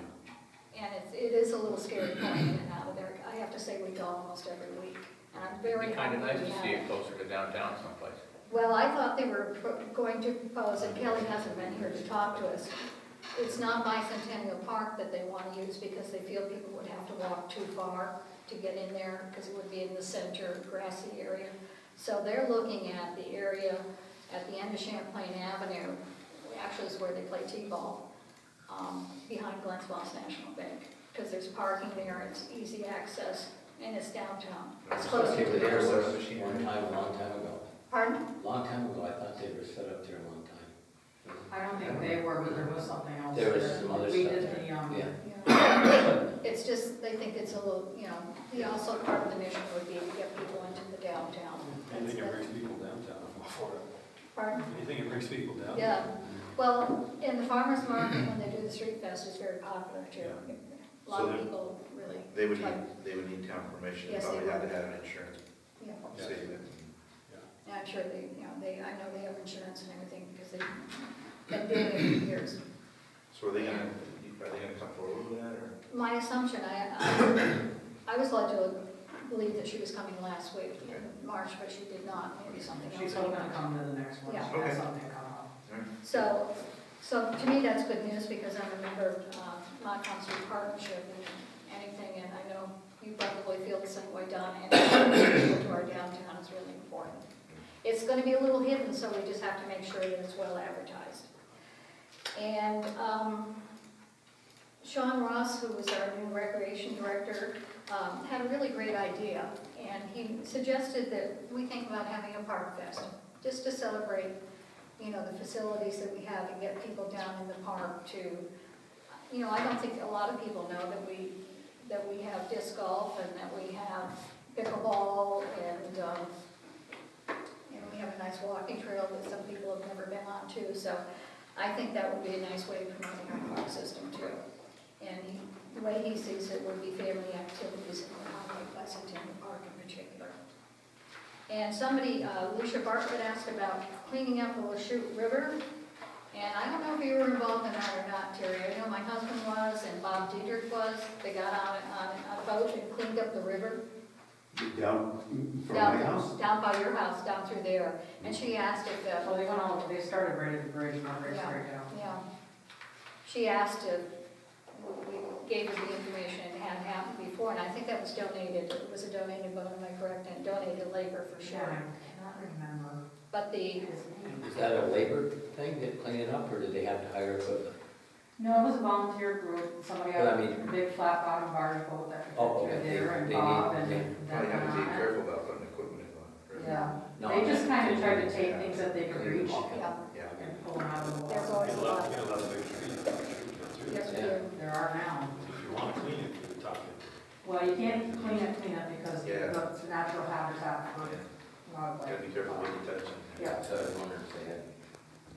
S1: and it is a little scary going in and out of there. I have to say we go almost every week, and I'm very
S8: it'd be
S1: happy
S8: kinda nice
S1: we
S8: to
S1: have
S8: see
S1: it.
S8: it closer to downtown someplace.
S1: Well, I thought they were going to propose, and Kelly hasn't been here to talk to us. It's not Bicentennial Park that they want to use because they feel people would have to walk too far to get in there because it would be in the center grassy area. So they're looking at the area at the end of Champlain Avenue, actually is where they play t-ball, behind Glens Falls National Bank, because there's parking there, it's easy access, and it's downtown. It's close to
S3: They
S1: the
S3: were
S1: airport.
S3: one time, a long time ago.
S1: Pardon?
S3: Long time ago, I thought they were set up there a long time.
S11: I don't think they were, but there was something else.
S3: There was some other
S11: We
S3: stuff
S11: did
S3: there.
S11: the,
S3: Yeah.
S1: Yeah. It's just, they think it's a little, the also part of the mission would be to get people into the downtown.
S5: Anything that brings people downtown, I'm all for it.
S1: Pardon?
S5: Anything that brings people down.
S1: Yeah, well, in the farmer's market, when they do the street fest, it's very popular too. A lot
S4: So
S1: of
S4: they-
S1: people really.
S4: They would
S1: like-
S4: need town permission,
S1: Yes,
S4: probably
S1: they
S4: have to
S1: would.
S4: have an insurance
S1: Yeah,
S4: statement.
S1: and I'm sure I know they have insurance and everything because they've been doing it for years.
S4: So are they gonna come forward with that, or?
S1: My assumption, I was led to believe that she was coming last week in March, but she did not, maybe something else.
S11: she's hoping to come to the next one.
S1: Yeah.
S11: She has something come up.
S1: So to me, that's good news because I'm a member of Montcalm Street Partnership and anything, and I know you probably feel the same way, Don, and people to our downtown is really important. It's going to be a little hidden, so we just have to make sure that it's well advertised. And Sean Ross, who was our new recreation director, had a really great idea, and he suggested that we think about having a park fest, just to celebrate, the facilities that we have and get people down in the park to, I don't think a lot of people know that we have disc golf and that we have pickleball and we have a nice walking trail that some people have never been on too. So I think that would be a nice way of promoting our park system too. And the way he sees it would be family activities in the Bicentennial Park in particular. And somebody, Lucia Bartlett asked about cleaning up the Lachute River. And I don't know if you were involved in that or not, Terry. I know my husband was and Bob Diedrich was. They got on a boat and cleaned up the river.
S10: Down from my
S1: Down,
S10: house?
S1: down by your house, down through there. And she asked if the,
S11: Well, they went all, they started right at the bridge, not very
S1: Yeah.
S11: straight down.
S1: yeah. She asked if we gave her the information it had happened before, and I think that was donated. It was a donated vote, am I correct? And donated labor for
S11: Yeah,
S1: sure.
S11: I cannot remember
S1: But the,
S11: his name.
S3: Is that a labor thing, that cleaning up, or did they have to hire equipment?
S11: No, it was a volunteer group, somebody
S3: But I
S11: had
S3: mean-
S11: a big flat bottom barge boat that
S3: Oh,
S11: could
S3: okay.
S11: fit there, and
S3: They
S11: Bob
S3: need-
S11: and
S3: they-
S11: then
S4: Probably have to be
S11: on it.
S4: careful about putting equipment in on it.
S11: Yeah,
S3: No,
S11: they just kind of tried to
S4: Yeah.
S11: take things that they could
S3: Clean them
S11: reach
S3: up.
S1: yeah,
S4: Yeah.
S11: and pull them out of the
S1: there's
S11: water.
S1: always a lot.
S5: You got a lot of big trees.
S1: Yes, we
S3: Yeah.
S1: do.
S11: There are now.
S5: If you want to clean it, you top it.
S11: Well, you can't clean it because
S4: Yeah.
S11: it's natural habitat for
S4: Gotta
S11: wildlife.
S4: be careful what you touch.
S11: Yeah.
S3: So I wonder if they had.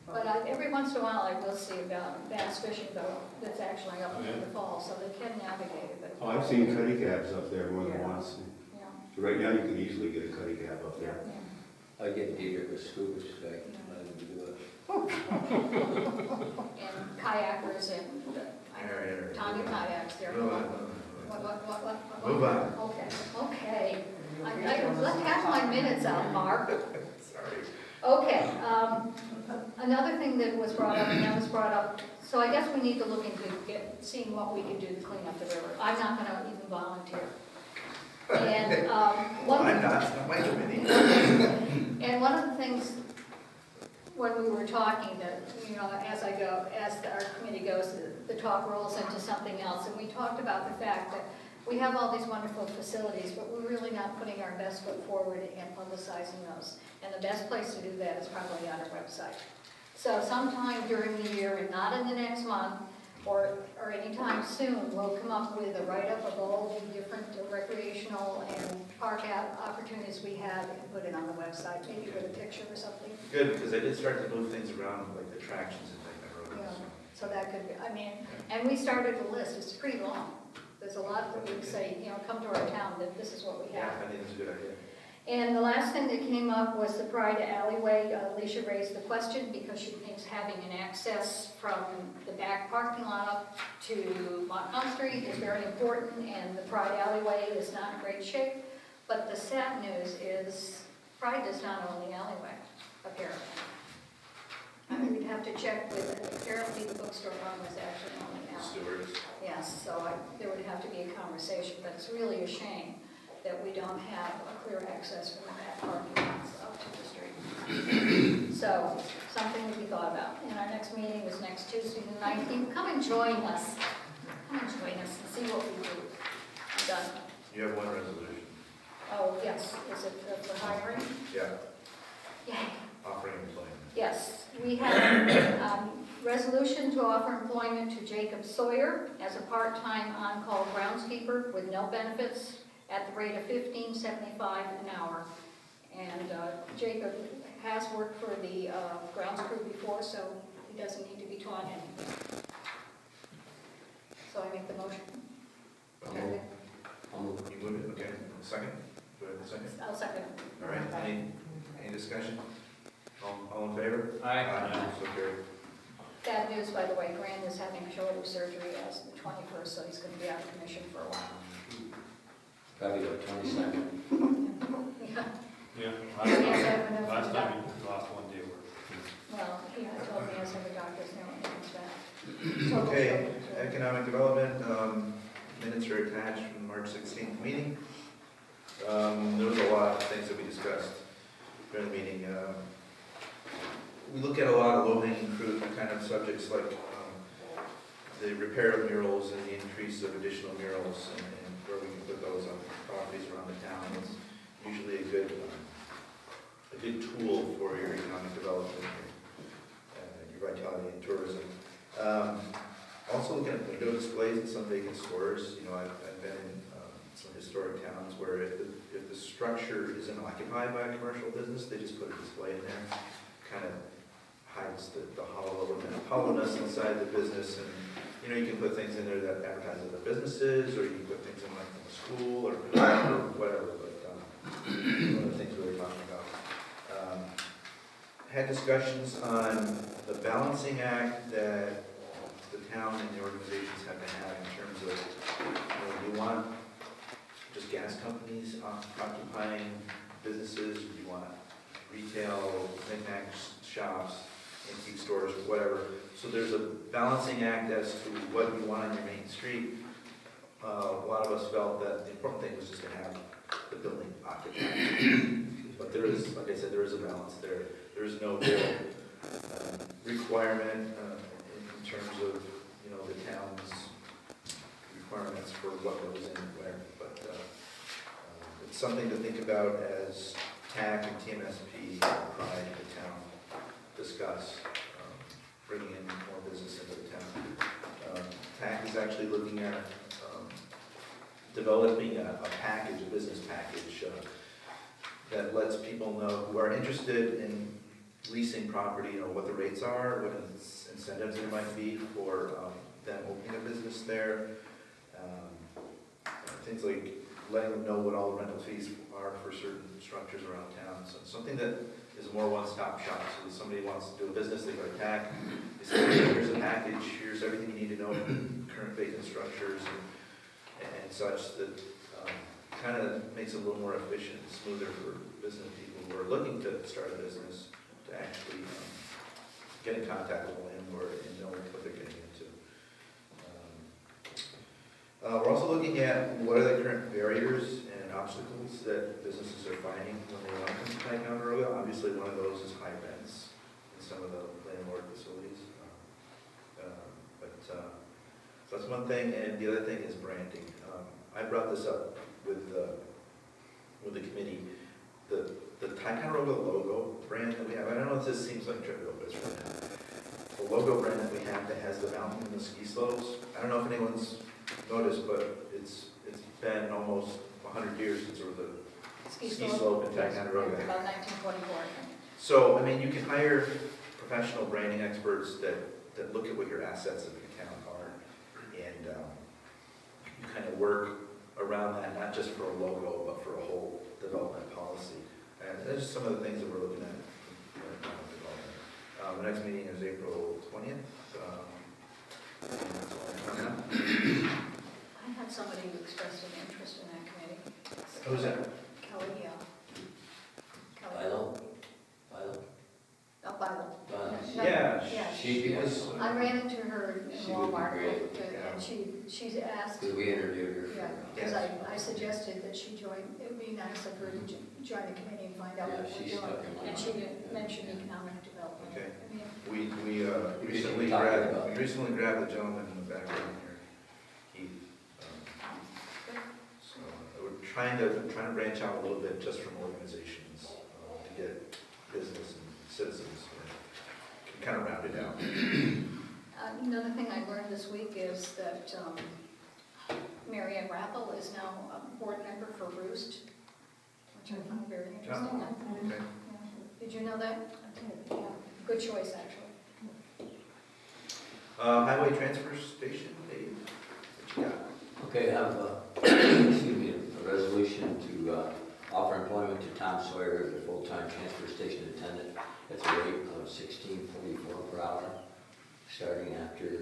S1: But every once in a while, I will see about bass fishing boat that's actually up in the fall, so they can navigate it, but,
S10: Oh, I've seen cutty cabs up there more than
S11: Yeah.
S10: once.
S1: yeah,
S10: Right now, you can easily get a cutty cab up there.
S1: yeah.
S3: I get Diedrich with scuba today, let him do it.
S1: And kayakers and, Tanya kayaks, they're.
S4: Move on.
S1: What?
S4: Move on.
S1: Okay, okay. Let's have my minutes out, Mark.
S4: Sorry.
S1: Okay, another thing that was brought up, and that was brought up, so I guess we need to look into seeing what we can do to clean up the river. I'm not gonna even volunteer. And,
S4: Well, I'm not, it's not my committee.
S1: and one of the things, when we were talking, that, you know, as our committee goes, the talk rolls into something else, and we talked about the fact that we have all these wonderful facilities, but we're really not putting our best foot forward and publicizing those. And the best place to do that is probably on our website. So sometime during the year, and not in the next month, or anytime soon, we'll come up with a write-up of all the different recreational and park opportunities we have and put it on the website, maybe with a picture or something.
S4: Good, because I did start to move things around, like attractions and things like
S1: Yeah,
S4: that.
S1: so that could be, I mean, and we started a list, it's pretty long. There's a lot that we can say, you know, come to our town, that this is what we
S4: Yeah,
S1: have.
S4: I think it's a good idea.
S1: And the last thing that came up was the Pride alleyway. Alicia raised the question because she thinks having an access from the back parking lot up to Montcalm Street is very important, and the Pride alleyway is not in great shape. But the sad news is Pride does not own the alleyway, apparently. I mean, we'd have to check with it. Apparently the bookstore owners actually own the alleyway.
S4: Stewards.
S1: Yes, so there would have to be a conversation, but it's really a shame that we don't have a clear access from the back parking lots up to the street. So, something to be thought about. And our next meeting is next Tuesday, the 19th. Come and join us. Come and join us and see what we do. I'm done.
S4: You have one resolution.
S1: Oh, yes, is it for hiring?
S4: Yeah,
S1: Yay.
S4: offering employment.
S1: Yes, we have a resolution to offer employment to Jacob Sawyer as a part-time on-call groundskeeper with no benefits at the rate of $15.75 an hour. And Jacob has worked for the grounds crew before, so he doesn't need to be taught anything. So I make the motion. Okay.
S3: I'll move.
S4: You move it, okay. Second? Do I have a second?
S1: I'll second it.
S4: All right, any discussion? All in favor?
S8: Aye.
S4: So carried.
S1: Bad news, by the way, Grant is having shoulder surgery as the 21st, so he's going to be out of commission for a while.
S3: Probably the 22nd.
S1: Yeah.
S5: Yeah,
S1: Last
S5: time you lost one day of work.
S1: Well, he told me as a doctor's note when he comes back. Total
S4: Okay,
S1: shoulder surgery.
S4: economic development, minutes are attached from the March 16th meeting. There was a lot of things that we discussed during the meeting. We look at a lot of low-hanging fruit kind of subjects like the repair of murals and the increase of additional murals and where we can put those on properties around the town. It's usually a good tool for your economic development, your vitality and tourism. Also looking at window displays in some vacant stores. You know, I've been in some historic towns where if the structure isn't occupied by a commercial business, they just put a display in there, kind of hides the hollowness inside the business. And you know, you can put things in there that advertise other businesses, or you can put things in like from a school or whatever. But one of the things we were talking about. Had discussions on the balancing act that the town and the organizations have to have in terms of, do you want just gas companies occupying businesses? Do you want retail, knick-knack shops, antique stores, whatever? So there's a balancing act as to what you want on your main street. A lot of us felt that the important thing was just to have the building occupied. But there is, like I said, there is a balance there. There is no real requirement in terms of, the town's requirements for what goes in and where. But it's something to think about as TAC and TMSP pride the town discuss bringing in more business into the town. TAC is actually looking at developing a package, a business package that lets people know who are interested in leasing property, what the rates are, what incentives there might be for them opening a business there. Things like letting them know what all the rental fees are for certain structures around town. So something that is a more one-stop shop. So if somebody wants to do a business, they go to TAC, they say, here's a package, here's everything you need to know, current vacant structures and such, that kind of makes it a little more efficient and smoother for business people who are looking to start a business to actually get in contact with the landlord and know what they're getting into. We're also looking at what are the current barriers and obstacles that businesses are finding when they want to come to Ticonderoga. Obviously, one of those is high rents in some of the landlord facilities. So that's one thing, and the other thing is branding. I brought this up with the committee. The Ticonderoga logo brand that we have, I don't know if this seems like trivial, but it's really not. The logo brand that we have that has the mountain and the ski slopes, I don't know if anyone's noticed, but it's been almost 100 years since there was a ski slope in Ticonderoga.
S1: About 1924, I think.
S4: So, you can hire professional branding experts that look at what your assets of the town are, and you kind of work around that, not just for a logo, but for a whole development policy. And those are some of the things that we're looking at in development. The next meeting is April 20th. And that's all I have now.
S1: I had somebody who expressed an interest in that committee.
S4: Who's that?
S1: Kelly, Kelly.
S3: Philo?
S1: Oh, Philo. No,
S4: Yeah,
S1: yeah.
S4: she is.
S1: I ran into her in
S3: She would be
S1: Walmart,
S3: great,
S1: and she asked,
S3: Because we interviewed her
S1: yeah,
S3: for,
S1: because I suggested that she join, it would be nice of her to join the committee and find out
S3: yeah,
S1: what we're
S3: she's
S1: doing.
S3: stuck in my
S1: And she
S3: mind.
S1: didn't mention economic development.
S4: Okay.
S1: I mean,
S4: We recently
S3: talking about.
S4: grabbed the gentleman in the background here, Keith. So we're trying to branch out a little bit just from organizations to get business and citizens kind of round it out.
S1: Another thing I learned this week is that Mary Ann Rappel is now a board member for Roost, which I found very interesting.
S4: Okay.
S1: Yeah. Did you know that? Yeah. Good choice, actually.
S4: Highway transfer station, Dave, what you got?
S3: Okay, I have a resolution to offer employment to Tom Sawyer as a full-time transfer station attendant at the rate of $16.44 per hour, starting after his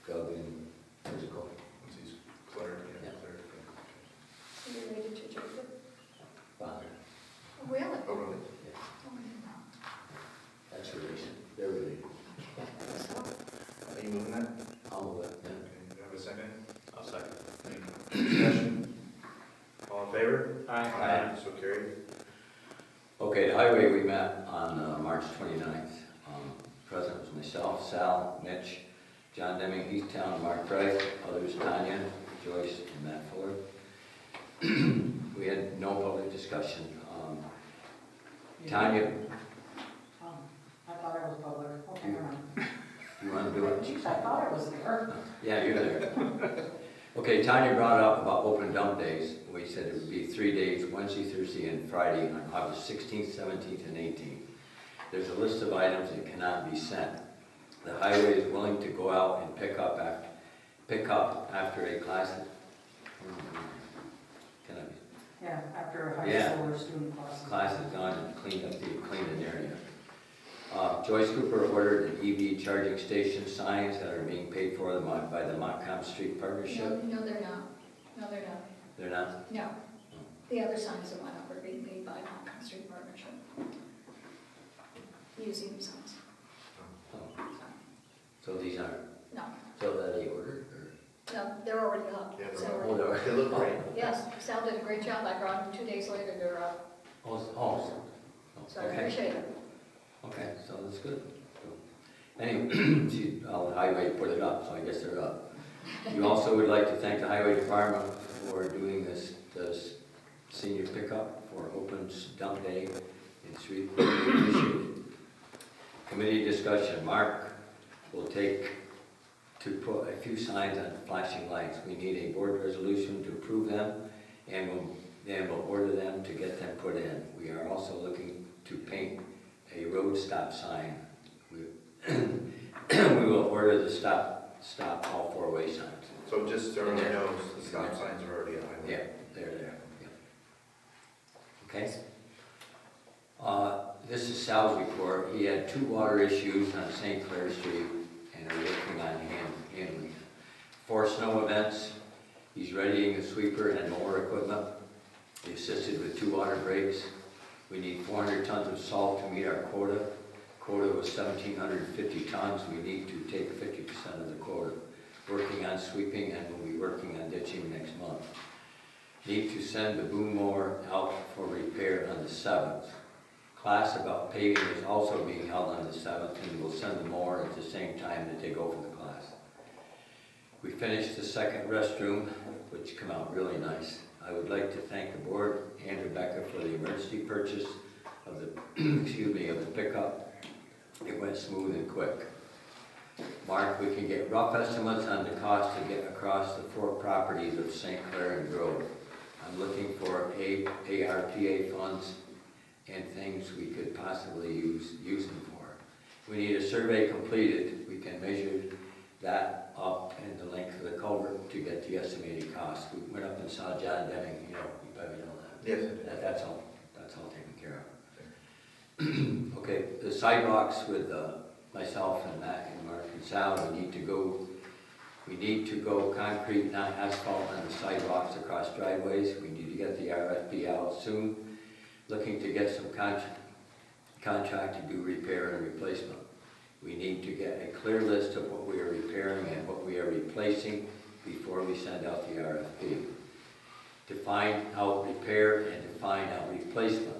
S3: gov and physical.
S4: What's his clerk?
S3: Yeah.
S4: Clerk.
S1: Are you related to Jacob?
S3: Father.
S1: Oh, really?
S4: Oh, really?
S3: Yeah,
S1: Oh, I didn't know.
S3: that's related. They're related.
S1: So,
S4: Are you moving that?
S3: I'll move it, yeah.
S4: Okay, do you have a second?
S5: I'll second.
S4: Discussion? All in favor?
S3: Aye.
S4: So carried.
S3: Okay, the highway, we met on March 29th. Present was myself, Sal, Mitch, John Deming, Heathtown, Mark Price, others, Tanya, Joyce, and Matt Fuller. We had no public discussion. Tanya,
S11: I thought it was public. Okay, never mind.
S3: you want to do it?
S11: Jeez, I thought it was there.
S3: Yeah, you're there. Okay, Tanya brought up about open dump days. We said it would be 3 days, Wednesday, Thursday, and Friday on August 16th, 17th, and 18th. There's a list of items that cannot be sent. The highway is willing to go out and pick up after a class.
S11: Yeah, after high
S3: Yeah.
S11: school or student classes.
S3: Class has gone and cleaned an area. Joyce Cooper ordered an EV charging station signs that are being paid for by the Montcalm Street Partnership.
S1: No, they're not. No, they're not.
S3: They're not?
S1: No. The other signs that went up are being made by Montcalm Street Partnership. Museum signs.
S3: Oh. So these aren't,
S1: No,
S3: so that they ordered, or?
S1: no, they're already up.
S4: Yeah,
S1: So-
S3: Oh, they're-
S4: They look great.
S1: Yes, Sal did a great job. I brought them 2 days later, they're up. So I
S3: Okay.
S1: appreciate it.
S3: Okay, so that's good. Anyway, the highway put it up, so I guess they're up. You also would like to thank the highway department for doing this senior pickup for open dump day in street. Appreciate it. Committee discussion, Mark will take to put a few signs on flashing lights. We need a board resolution to approve them, and we'll order them to get them put in. We are also looking to paint a road stop sign. We will order the stop all four-way signs.
S4: So just so everyone knows, the stop signs are already on highway.
S3: Yeah, they're there. Yeah. Okay? This is Sal's report. He had 2 water issues on St. Clair Street and are working on handling it. 4 snow events. He's readying the sweeper and mower equipment. He assisted with 2 water breaks. We need 400 tons of salt to meet our quota. Quota was 1,750 tons. We need to take 50% of the quota. Working on sweeping, and we'll be working on ditching next month. Need to send the boom mower out for repair on the 7th. Class about paving is also being held on the 7th, and we'll send the mower at the same time that they go for the class. We finished the second restroom, which came out really nice. I would like to thank the board and Rebecca for the emergency purchase of the, of the pickup. It went smooth and quick. Mark, we can get rough estimates on the cost to get across the 4 properties of St. Clair and Grove. I'm looking for ARPA funds and things we could possibly use them for. We need a survey completed. We can measure that up and the length of the culvert to get the estimated cost. We went up and saw John Deming, you probably know that.
S4: Yes, I did.
S3: That's all taken care of. Okay, the sidewalks with myself and Mac and Mark and Sal, we need to go concrete, not asphalt on the sidewalks across driveways. We need to get the RFP out soon. Looking to get some contract to do repair and replacement. We need to get a clear list of what we are repairing and what we are replacing before we send out the RFP. Define out repair and define out replacement.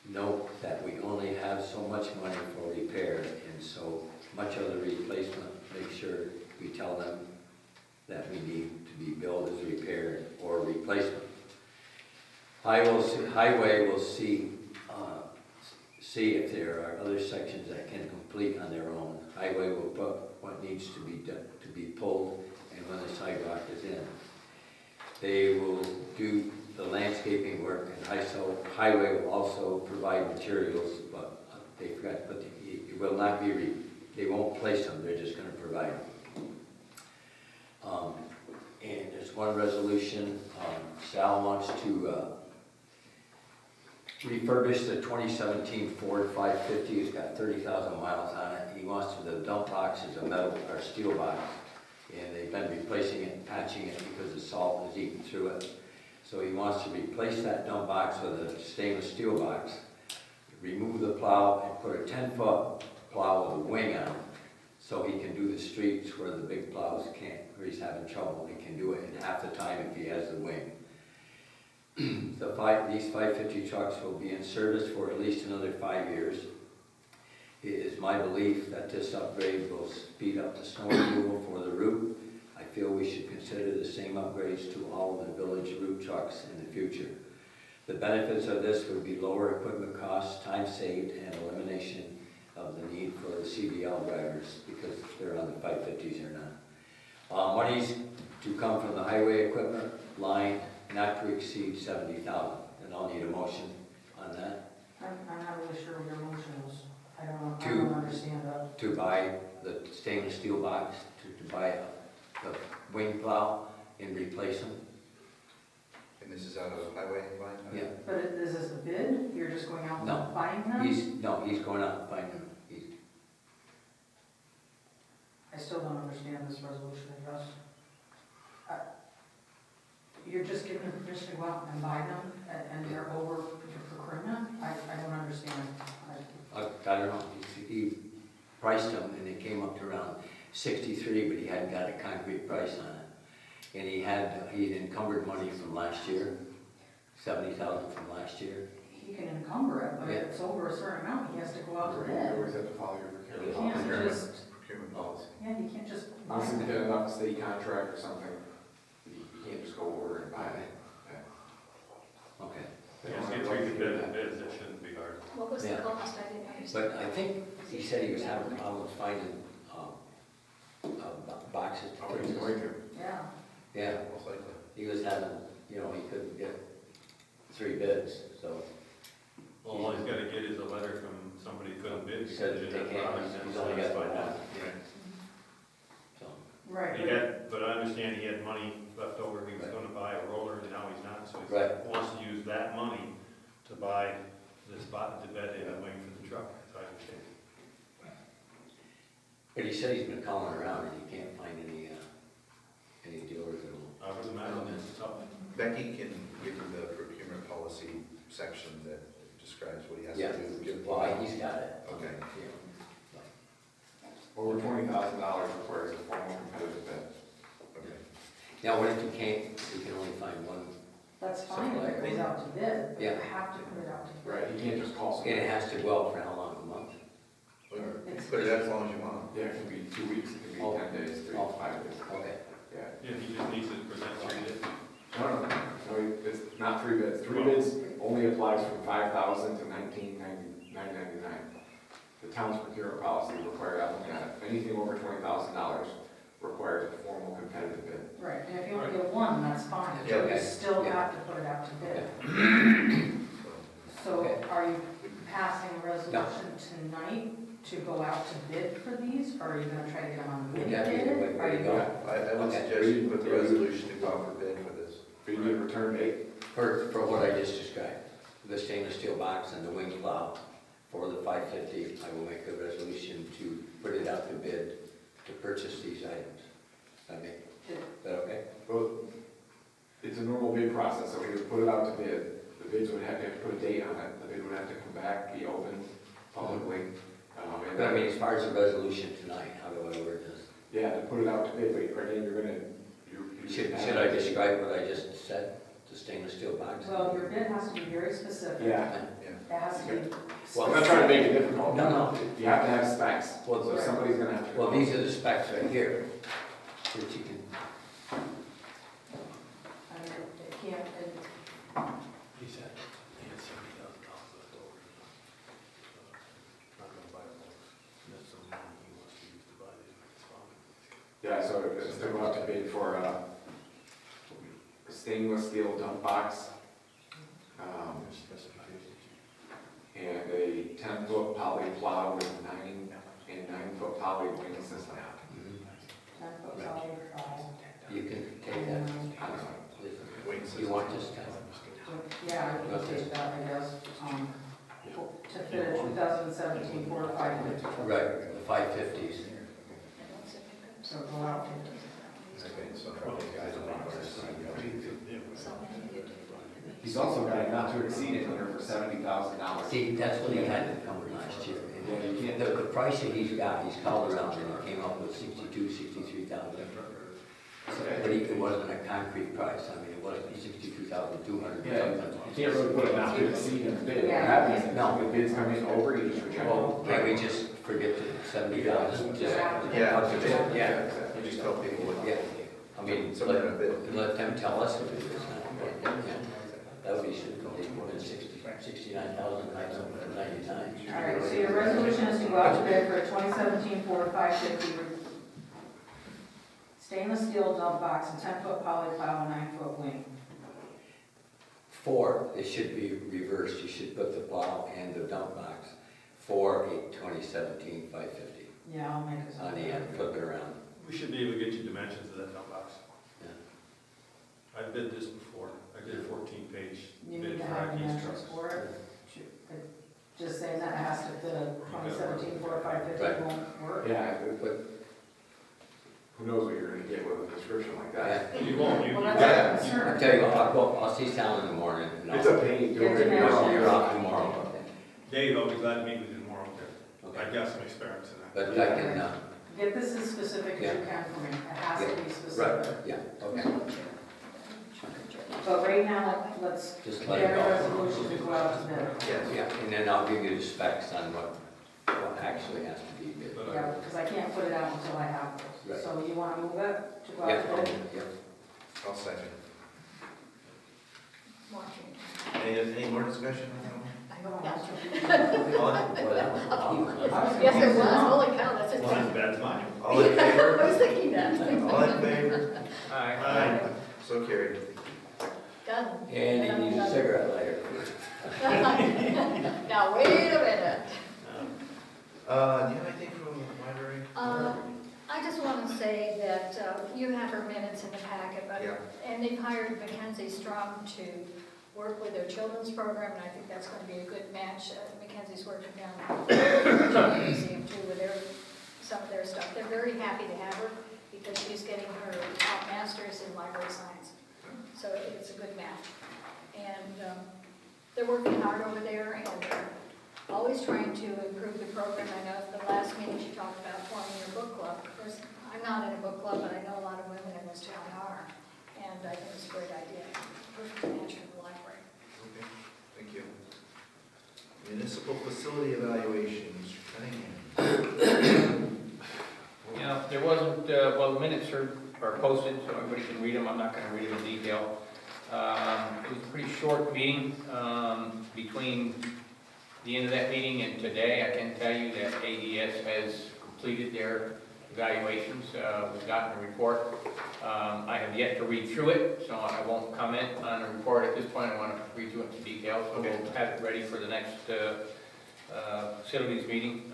S3: Note that we only have so much money for repair and so much of the replacement. Make sure we tell them that we need to be billed as repaired or replacement. Highway will see if there are other sections that can complete on their own. Highway will put what needs to be done, to be pulled, and when the sidewalk is in. They will do the landscaping work, and Highway will also provide materials, but they forgot to put it will not be, they won't place them, they're just going to provide them. And there's one resolution, Sal wants to refurbish the 2017 Ford 550. It's got 30,000 miles on it. He wants the dump box is a metal or steel box, and they've been replacing it and patching it because the salt is eating through it. So he wants to replace that dump box with a stainless steel box, remove the plow, and put a 10-foot plow with a wing on it, so he can do the streets where the big plows can't, where he's having trouble. He can do it in half the time if he has the wing. These 550 trucks will be in service for at least another 5 years. It is my belief that this upgrade will speed up the snow removal for the route. I feel we should consider the same upgrades to all of the village route trucks in the future. The benefits of this would be lower equipment costs, time saved, and elimination of the need for the CDL drivers because they're on the 550s or not. Monies to come from the highway equipment line not to exceed 70,000. And I'll need a motion on that.
S11: I'm not really sure what your motion was. I don't understand that.
S3: To buy the stainless steel box, to buy the wing plow and replace them.
S4: And this is out of highway line?
S3: Yeah.
S11: But is this a bid? You're just going out
S3: No.
S11: and buying them?
S3: He's going out and finding,
S11: I still don't understand this resolution, I guess. You're just giving them permission to go out and buy them, and they're over your procurement? I don't understand.
S3: I don't know, he priced them and it came up to around 63, but he hadn't got a concrete price on it. And he encumbered money from last year, 70,000 from last year.
S11: He can encumber it, but if it's over a certain amount, he has to go out to bid.
S13: You always have to follow your
S11: You
S13: procurement
S11: can't
S13: policy.
S11: just,
S4: Procurement policy.
S11: yeah, you can't just buy
S13: Unless it's
S11: them.
S13: off a state contract or something, you can't just go order and buy it.
S3: Okay.
S5: Yes, get three competitive bids, that shouldn't be hard.
S1: What was the
S3: Yeah.
S1: cost? I didn't understand.
S3: But I think he said he was having problems finding boxes to
S13: Oh,
S3: put
S13: he's
S3: this.
S13: going to.
S11: Yeah.
S3: Yeah,
S4: Most likely.
S3: he was having, he couldn't get 3 bids, so
S5: Well, all he's gotta get is a letter from somebody who couldn't bid.
S3: he said that they can't, he's only got one. So,
S11: Right.
S5: He had, but I understand he had money left over, he was gonna buy a roller, and now he's not, so he
S3: Right.
S5: wants to use that money to buy this the bed in and wing for the truck, as I understand.
S3: but he said he's been calling around and he can't find any dealers that will.
S5: I would imagine it's tough.
S4: Becky can give you the procurement policy section that describes what he has
S3: Yeah,
S4: to do. Give-
S3: well, he's got it.
S4: Okay.
S3: Yeah.
S13: Over $20,000 requires a formal competitive bid.
S4: Okay.
S3: Now, what if he can only find one,
S11: That's fine, if it goes out to bid, but you
S3: Yeah.
S11: have to put it out to bid.
S13: Right, you can't just call
S3: and
S13: somebody.
S3: it has to go out for how long, a month?
S4: Well, you can put it out as long as you want.
S13: Yeah, it can be 2 weeks, it can be
S3: Oh.
S13: 10 days, 3
S3: Oh.
S13: to 5 days.
S3: Okay,
S13: Yeah.
S5: Yeah, he just needs to present 3 bids.
S13: No, it's not 3 bids. 3 bids only applies from 5,000 to 19,999. The town's procurement policy requires applicant, anything over $20,000 requires a formal competitive bid.
S11: Right, and if you only get one, that's fine,
S4: Yeah,
S11: but you
S3: okay.
S11: still
S3: Yeah.
S11: have to put it out to bid. So
S3: Okay.
S11: are you passing a resolution tonight to go out to bid for these, or are you gonna try to get them on the
S3: We'd
S11: bid?
S3: have to get
S11: bid?
S3: ready to go.
S4: I would
S3: Okay.
S4: suggest you put the resolution to go out for bid for this.
S13: But you need a return date.
S3: for what I just described, the stainless steel box and the wing plow for the 550, I will make a resolution to put it out to bid to purchase these items. Okay, is that okay?
S13: Well, it's a normal bid process, so we would put it out to bid. The bids would have to put a date on it, the bid would have to come back, be open publicly. And
S3: But I mean, as far as the resolution tonight, how do I word this?
S13: yeah, to put it out to bid, but again, you
S3: Should I describe what I just said, the stainless steel box?
S11: Well, your bid has to be very specific.
S13: Yeah,
S11: It has to be.
S3: Well,
S13: I'm not trying to make it difficult.
S3: No.
S13: You have to have specs,
S3: Well,
S13: so somebody's gonna have to.
S3: Well, these are the specs right here, that you can,
S11: I mean, it can't,
S5: He said he had $70,000 left over. Not gonna buy a box. That's some money he wants to use to buy these.
S13: Yeah, so it's to go out to bid for a stainless steel dump box, and a 10-foot poly plow with 9-foot poly wing system.
S11: 10-foot poly plow.
S3: you can take that.
S4: Wing
S3: You
S4: system.
S3: want this kind
S11: Yeah, I can take that, I guess, to fit a 2017 Ford 550.
S3: right, the 550s.
S11: So go out.
S4: Okay, so probably guys will
S13: He's also got a not to exceed in here for $70,000.
S3: See, that's what he had encumbered last year.
S13: Yeah, you can't.
S3: The price that he's got, he's called around and he came up with 63,000. But it wasn't a concrete price, I mean, it wasn't 62,200 or
S13: Yeah,
S3: something.
S13: you can't really put a not to exceed in the bid. What
S11: Yeah.
S13: happens is,
S3: No.
S13: the bids come in over, you just reject
S3: Well,
S13: them.
S3: can't we just forget the 70,000? Just-
S4: Yeah.
S3: Yeah,
S4: You just tell people what.
S3: yeah. I mean,
S4: Something in a bid.
S3: let them tell us if it's not. Yeah. That would be, should be more than 69,999.
S11: All right, so your resolution is to go out to bid for a 2017 Ford 550 stainless steel dump box, a 10-foot poly plow, and 9-foot wing.
S3: It should be reversed, you should put the plow and the dump box for a 2017 550
S11: Yeah, I'll make this.
S3: on the end, flip it around.
S5: We should be able to get you dimensions of that dump box.
S3: Yeah.
S5: I bid this before, I did 14
S11: need to have dimensions for it. Just saying that it has to fit a 2017 Ford 550
S3: Right.
S11: won't work.
S13: Yeah, but who knows what you're gonna get with a description like that?
S5: You won't,
S11: Well,
S13: Yeah.
S11: that's a
S3: I'll
S11: concern.
S3: tell you what, I'll see Sal in the morning, and
S13: It's a
S3: I'll,
S13: pain
S11: Get
S13: doing it.
S11: dimensions.
S3: you're off tomorrow.
S5: Dave, I'll be glad to meet with you tomorrow.
S3: Okay.
S5: I got some experience in that.
S3: But I can,
S11: Get this as specific as you can for me. It has to be
S3: right,
S11: specific.
S3: yeah, okay.
S11: But right now, let's
S3: Just
S11: get
S3: let it
S11: a
S3: go.
S11: resolution to go out to bid.
S4: Yes.
S3: Yeah, and then I'll give you the specs on what actually has to be bid.
S11: Yeah, because I can't put it out until I have
S3: Right.
S11: those. So you want to move it to go
S3: Yeah,
S11: out to bid?
S3: yeah.
S4: I'll second.
S1: Watching.
S4: Any more discussion on that one?
S1: I don't know.
S4: All
S3: Well, that was-
S1: Yes, it was, holy cow, that's
S5: Well, that's
S1: a.
S5: bad timing.
S4: all in
S1: I
S4: favor?
S1: was thinking that.
S4: All in favor?
S5: Aye.
S4: So carried.
S1: Done.
S3: And you need a cigarette lighter.
S1: Now, wait a minute.
S4: Do you have anything from the library?
S1: I just want to say that you have her minutes in the packet, but,
S4: Yeah.
S1: and they've hired Mackenzie Strum to work with their children's program, and I think that's going to be a good match. Mackenzie's working down at the museum too with some of their stuff. They're very happy to have her because she's getting her master's in library science. So it's a good match. And they're working hard over there, and they're always trying to improve the program. I know at the last meeting she talked about forming a book club. Of course, I'm not in a book club, but I know a lot of women in this town are. And I think it's a great idea. Perfect match for the library.
S4: Okay, thank you. Municipal facility evaluation, Mr. Cunningham.
S8: Yeah, there wasn't, well, the minutes are posted, so everybody can read them. I'm not going to read them in detail. It was a pretty short meeting. Between the end of that meeting and today, I can tell you that AES has completed their evaluations. We've gotten a report. I have yet to read through it, so I won't comment on the report at this point. I want to read through it in detail, so we'll have it ready for the next facilities meeting,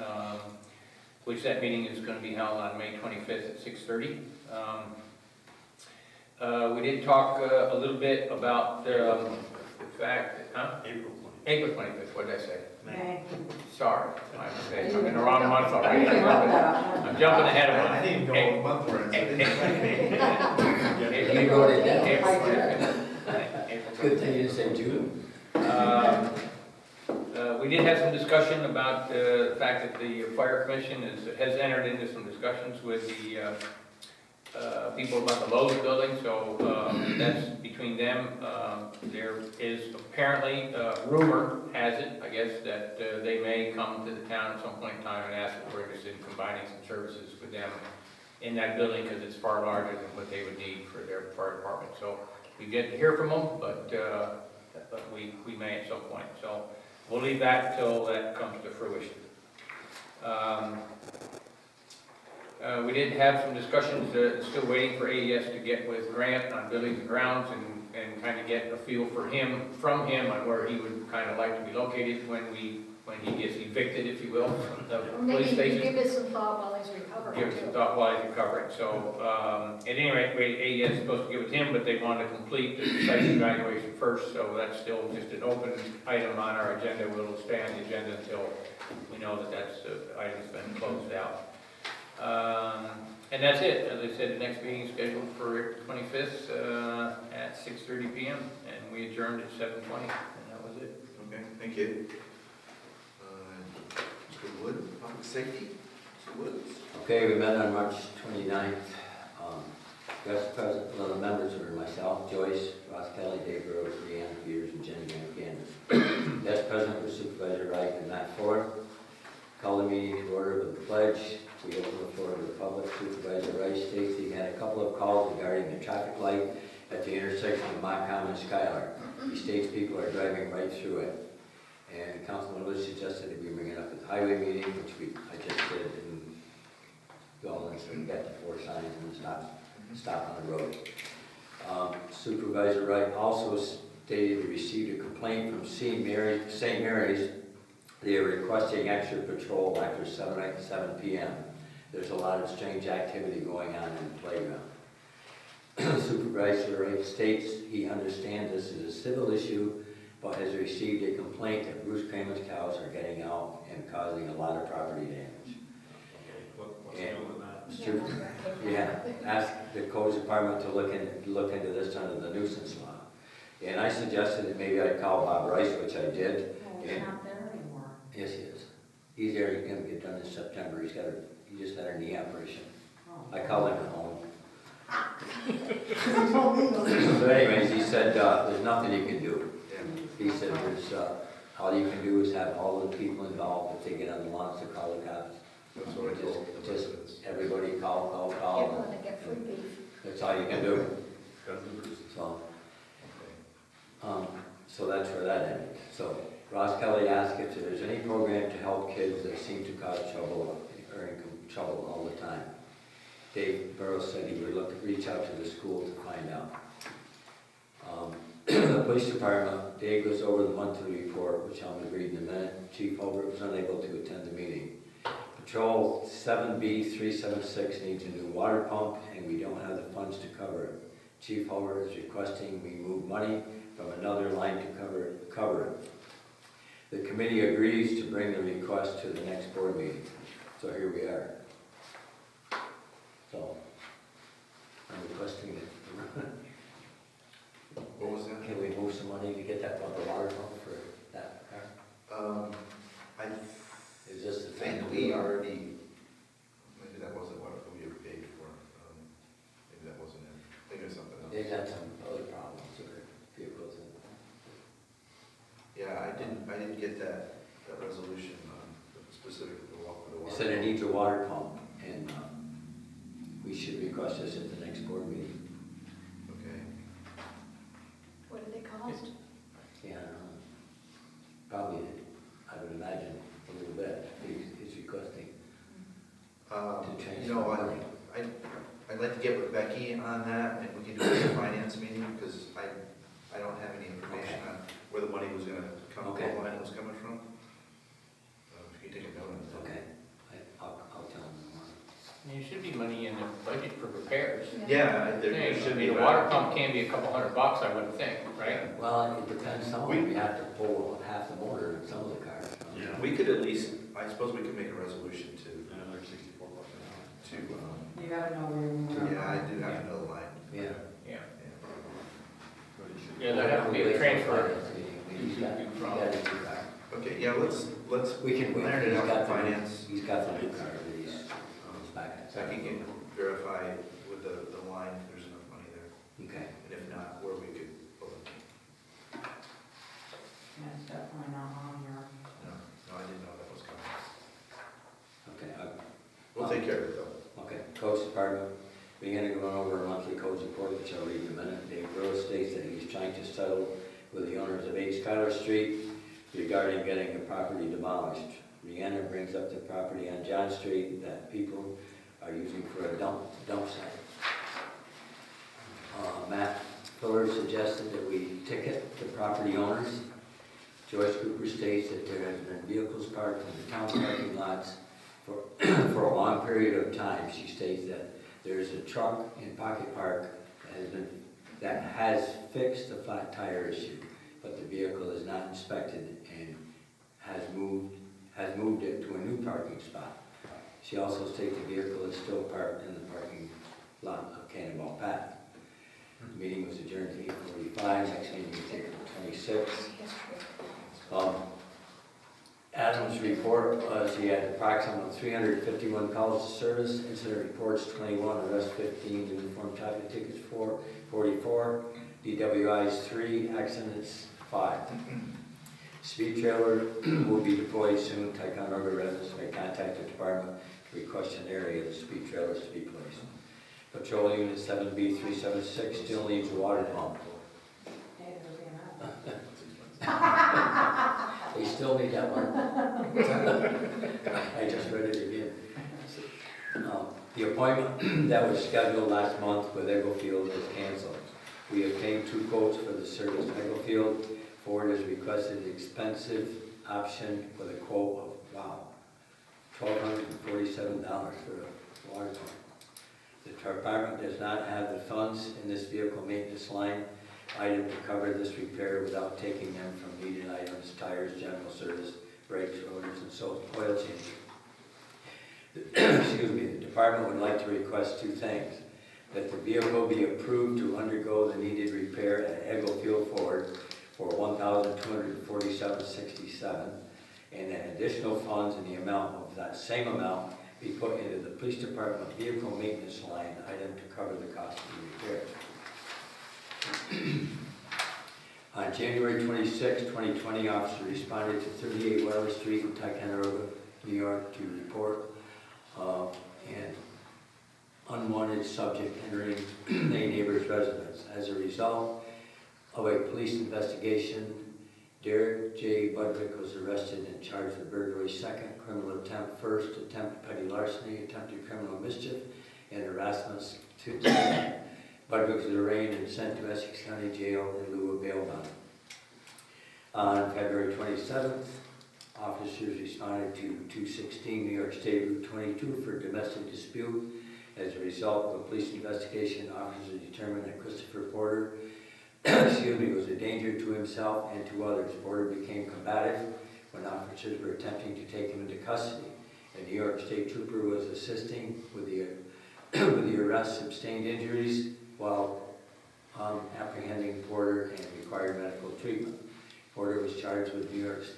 S8: which that meeting is going to be held on May 25th at 6:30. We did talk a little bit about the fact that, April 25th, what did I say?
S11: Okay.
S8: Sorry, my mistake. I'm in the wrong month already.
S11: You can look that up.
S8: I'm jumping ahead of
S4: I didn't even know what month we're in, so it didn't affect me.
S3: You wrote it down.
S8: April 25th. April
S3: Good thing you didn't say June.
S8: We did have some discussion about the fact that the fire commission has entered into some discussions with the people about the Lowe's building, so that's between them. There is apparently, rumor has it, I guess, that they may come to the town at some point in time and ask if we're interested in combining some services with them in that building, because it's far larger than what they would need for their fire department. So we've yet to hear from them, but we may at some point. So we'll leave that until that comes to fruition. We did have some discussions, still waiting for AES to get with Grant on buildings and grounds and kind of get a feel from him on where he would kind of like to be located when he gets evicted, if you will, from the
S1: Maybe
S8: police
S1: you
S8: station.
S1: can give us some thought while he's recovering.
S8: Give it some
S1: too.
S8: thought while he's recovering. So, at any rate, AES is supposed to give it to him, but they want to complete the site evaluation first, so that's still just an open item on our agenda. We'll stay on the agenda until we know that item's been closed out. And that's it. As I said, the next meeting is scheduled for April 25th at 6:30 p.m. and we adjourned at 7:20, and that was it.
S4: Okay, thank you. Mr. Wood, public safety, Mr. Woods.
S3: Okay, we met on March 29th. Vice President, well, the members were myself, Joyce, Ross Kelly, Dave Rose, Leanne Peters, and Jenny Van Candace. Vice President was Supervisor Wright and Matt Ford. Call the meeting to order with the pledge. We open the floor to the public. Supervisor Wright states he had a couple of calls regarding the traffic light at the intersection of Montcalm and Schuyler. He states people are driving right through it. And Councilman Lewis suggested that we bring it up at the highway meeting, which I just did, and go and so we got the 4 signs and stop on the road. Supervisor Wright also stated he received a complaint from St. Mary's. They are requesting extra patrol after 7 p.m. There's a lot of strange activity going on in the playground. Supervisor Wright states he understands this is a civil issue but has received a complaint that Bruce Kramer's cows are getting out and causing a lot of property damage.
S5: What's new with that?
S3: Yeah, ask the codes department to look into this under the nuisance law. And I suggested that maybe I'd call Bob Rice, which I did.
S11: Oh, he's not there anymore.
S3: Yes, he is. He's there, he's gonna get done in September. He just had a knee operation.
S11: Oh.
S3: I called him at home.
S11: He told me those.
S3: So anyways, he said, there's nothing you can do.
S4: Yeah.
S3: He said, all you can do is have all the people involved, if they get on the lawns, to call the cops.
S4: That's what I told the
S3: Just
S4: residents.
S3: everybody call.
S1: Get one to get free beef.
S3: That's all you can do.
S5: Because of Bruce.
S3: So,
S4: Okay.
S3: so that's where that ended. So Ross Kelly asked if there's any program to help kids that seem to cause trouble or in trouble all the time. Dave Burrows said he would reach out to the school to find out. The police department, Dave goes over the monthly report, which I'll read in a minute. Chief Holbert was unable to attend the meeting. Patrol 7B376 needs a new water pump, and we don't have the funds to cover it. Chief Holbert is requesting we move money from another line to cover it. The committee agrees to bring the request to the next board meeting. So here we are. So, I'm requesting that.
S4: What was that?
S3: Can we move some money to get that the water pump for that car?
S4: I
S3: Is this the thing?
S4: think we already, maybe that wasn't what we ever paid for. Maybe that wasn't it. Maybe it was something else.
S3: They've had some other problems with their vehicles.
S4: Yeah, I didn't get that resolution specific to the water.
S3: They said it needs a water pump, and we should request this at the next board meeting.
S4: Okay.
S1: What do they cost?
S3: Yeah, probably, I would imagine, a little bit. He's requesting to transfer
S4: You know,
S3: money.
S4: I'd like to get with Becky on that, and we can do it at the finance meeting, because I don't have any information on where the money was gonna come,
S3: Okay.
S4: what line it was coming from. If you take a note of that.
S3: Okay, I'll tell them tomorrow.
S8: There should be money in the budget for repairs.
S4: Yeah, there
S8: Thing.
S4: should
S8: I
S4: be.
S8: mean, a water pump can be a couple $100, I would think, right?
S3: Well, it depends, some of them, you have to pull half the motor in some of the cars.
S4: We could at least, I suppose we could make a resolution to,
S5: Another $64 an
S11: You gotta know where you're moving.
S4: yeah, I do have to know the line.
S3: Yeah.
S8: Yeah.
S5: hour. But it should-
S8: Yeah, there have to be a transfer.
S3: He's got a new car.
S4: Okay, yeah, let's
S3: We can,
S4: iron it out for finance.
S3: He's got the new car that he's back at.
S4: Becky can verify with the line if there's enough money there,
S3: Okay.
S4: and if not, where we could pull it.
S11: Yeah, it's definitely not on here.
S4: No, I didn't know that was coming.
S3: Okay,
S4: We'll take care of it though.
S3: okay. Codes Department, beginning to go over a monthly codes report, which I'll read in a minute. Dave Rose states that he's trying to settle with the owners of 8 Skylar Street regarding getting the property demolished. Rihanna brings up the property on John Street that people are using for a dump site. Matt Fuller suggested that we ticket the property owners. Joyce Cooper states that there has been vehicles parked in the town parking lots for a long period of time. She states that there's a truck in Pocket Park that has fixed the flat tire issue, but the vehicle is not inspected and has moved it to a new parking spot. She also states the vehicle is still parked in the parking lot of Cannonball Path. The meeting was adjourned at 8:45, next meeting is April 26th. Adam's report was he had approximately 351 calls to service, incident reports 21, arrest 15, uniform traffic tickets 44, DWIs 3, accidents 5. Speed trailer will be deployed soon. Ticonderoga residents may contact the department to request an area of the speed trailers to be placed. Patrol Unit 7B376 still needs a water pump.
S11: Hey, there's the amount.
S3: They still need that one. I just read it again. The appointment that was scheduled last month with Egglefield is canceled. We obtained 2 quotes for the service. Egglefield Ford has requested an expensive option with a quote of, wow, $1,247 for a water pump. The department does not have the funds in this vehicle maintenance line item to cover this repair without taking them from needed items, tires, general service, brakes, rotors, and so oil change. Excuse me, the department would like to request two things. That the vehicle be approved to undergo the needed repair at Eagle Fuel Ford for $1,247.67, and that additional funds in the amount of that same amount be put into the police department vehicle maintenance line item to cover the cost of the repair. On January 26, 2020, officer responded to 38 Weller Street in Ticonderoga, New York, to report an unwanted subject entering a neighbor's residence. As a result of a police investigation, Derek J. Budwick was arrested and charged with burglary, second, criminal attempt, first, attempt petty larceny, attempted criminal mischief, and harassment. Budwick was arraigned and sent to Essex County Jail in lieu of bail bond. On February 27th, officers responded to 216 New York State Route 22 for domestic dispute. As a result of a police investigation, officers determined that Christopher Porter was a danger to himself and to others. Porter became combative when officers were attempting to take him into custody. A New York State trooper was assisting with the arrest, sustained injuries while apprehending Porter and required medical treatment. Porter was charged with New York's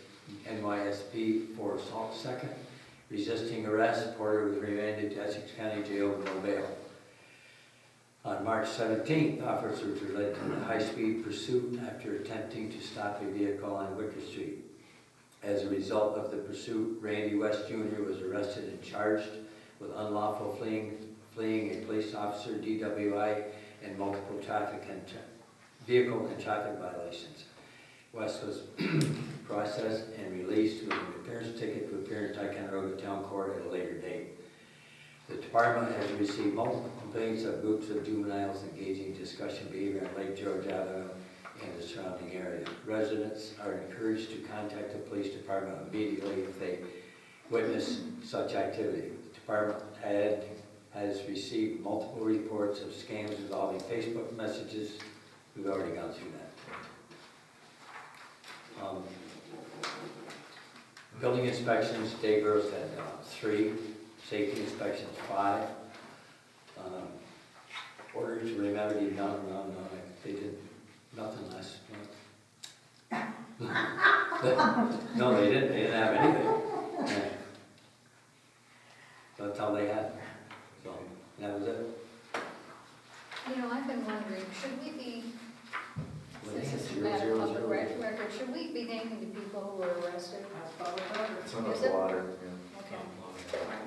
S3: NYSP for assault, second, resisting arrest. Porter was remanded to Essex County Jail with no bail. On March 17th, officers were led to a high-speed pursuit after attempting to stop a vehicle on Wicker Street. As a result of the pursuit, Randy West Jr. was arrested and charged with unlawful fleeing a police officer, DWI, and multiple vehicle and traffic violations. West was processed and released with an appearance ticket to appear in Ticonderoga Town Court at a later date. The department has received multiple complaints of groups of juveniles engaging in discussion behavior on Lake George Avenue and the surrounding area. Residents are encouraged to contact the police department immediately if they witness such activity. The department has received multiple reports of scams involving Facebook messages. We've already gone through that. Building inspections, day girls had 3, safety inspections 5. Orders to remedy, no, they did nothing last month. No, they didn't have anything. Yeah. That's all they had. So, that was it.
S1: You know, I've been wondering, should we be,
S3: Well, they
S1: since
S3: had
S1: it's a matter of
S3: 000.
S1: public record, should we be naming the people who were arrested?
S11: That's public record.
S4: It's on
S1: Is
S4: the
S1: it?
S4: water,
S1: Okay.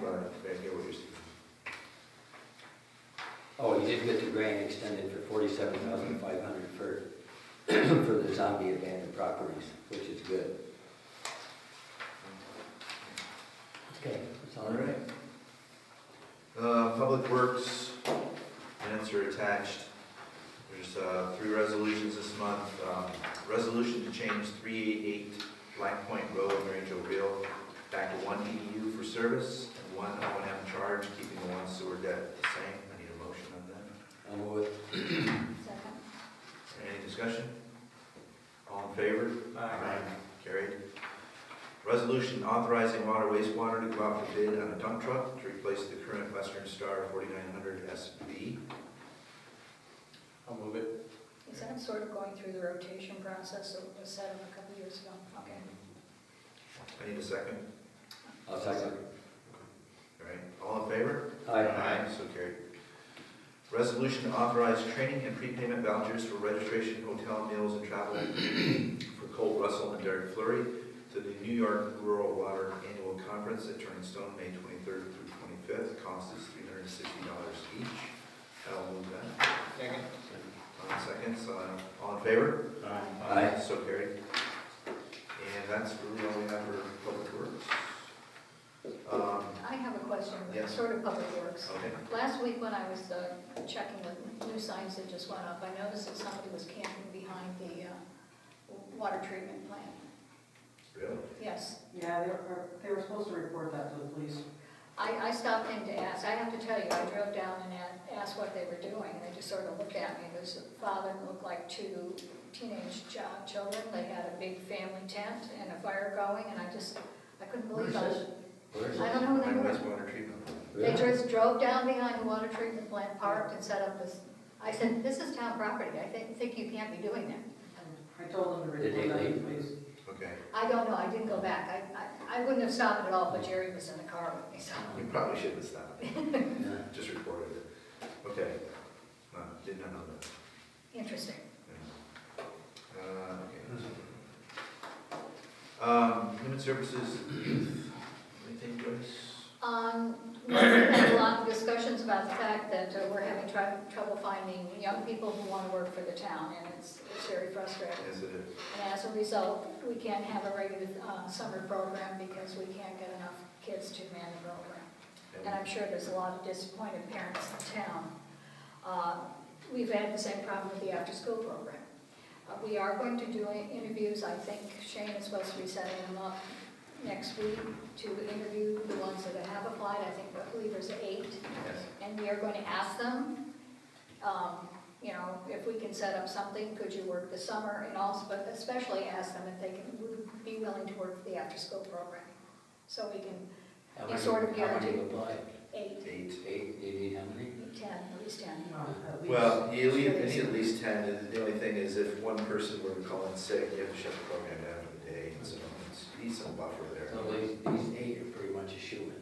S4: but I get what you're saying.
S3: Oh, he did get the grant extended for $47,500 for the zombie abandoned properties, which is good. Okay, that's all right.
S4: Public Works, minutes are attached. There's 3 resolutions this month. Resolution to change 388 Black Point Road, Mary Jo Real, back to 1 EDU for service and 1 O&M charge, keeping the 1 sewer debt the same. I need a motion on that.
S3: I'll move it.
S1: Second.
S4: Any discussion? All in favor? Aye. Carried. Resolution authorizing water wastewater to go out for bid on a dump truck to replace the current Western Star 4900 SV.
S5: I'll move it.
S1: Is that sort of going through the rotation process that was set up a couple years ago? Okay.
S4: I need a second.
S3: I'll second.
S4: All right, all in favor?
S3: Aye.
S4: So carried. Resolution to authorize training and prepayment vouchers for registration, hotel, meals, and travel for Colt Russell and Derek Fleury to the New York Rural Water Annual Conference at Turning Stone, May 23rd through 25th. Cost is $360 each. I'll move that.
S8: Second.
S4: Seconds, all in favor?
S3: Aye.
S4: So carried. And that's really all we have for Public Works.
S1: I have a question,
S4: Yes.
S1: sort of public works.
S4: Okay.
S1: Last week when I was checking the new signs that just went up, I noticed that somebody was camping behind the water treatment plant.
S4: Really?
S1: Yes.
S11: Yeah, they were supposed to report that to the police.
S1: I I stopped in to ask, I have to tell you, I drove down and asked what they were doing, and they just sort of looked at me. There's a father and looked like two teenage children. They had a big family tent and a fire going, and I couldn't believe
S3: Where's
S1: it.
S3: this?
S1: I don't know who they
S4: My
S1: were.
S4: wastewater treatment.
S1: They just drove down behind the water treatment plant, parked and set up this, I said, this is town property, I think you can't be doing that.
S11: I told them to
S3: Did they
S11: report that,
S3: leave?
S11: please.
S4: Okay,
S1: I don't know, I didn't go back, I wouldn't have stopped at all, but Jerry was in the car with me, so.
S4: you probably should have stopped,
S3: Yeah.
S4: just reported it. Okay, did not know that.
S1: Interesting.
S4: Okay. Human Services, youth, anything, Joyce?
S1: We've had a lot of discussions about the fact that we're having trouble finding young people who want to work for the town, and it's very frustrating.
S4: Yes, it is.
S1: And as a result, we can't have a regular summer program because we can't get enough kids to man the program. And I'm sure there's a lot of disappointed parents in town. We've had the same problem with the after-school program. We are going to do interviews. I think Shane is supposed to be setting them up next week to interview the ones that have applied. I believe there's 8.
S4: Yes.
S1: And we are going to ask them, you know, if we can set up something, could you work the summer? And also, but especially ask them if they would be willing to work for the after-school program. So we can
S3: How
S1: You
S3: many,
S1: sort of
S3: how many
S1: guarantee-
S3: applied?
S1: 8,
S3: 8, you need how many?
S1: 10, at least 10.
S11: No, at least.
S4: Well, you need at least 10, the only thing is if one person were to call in sick, you have to shut the program down for the day, and so need some buffer there.
S3: So these 8 are pretty much a shoo-in.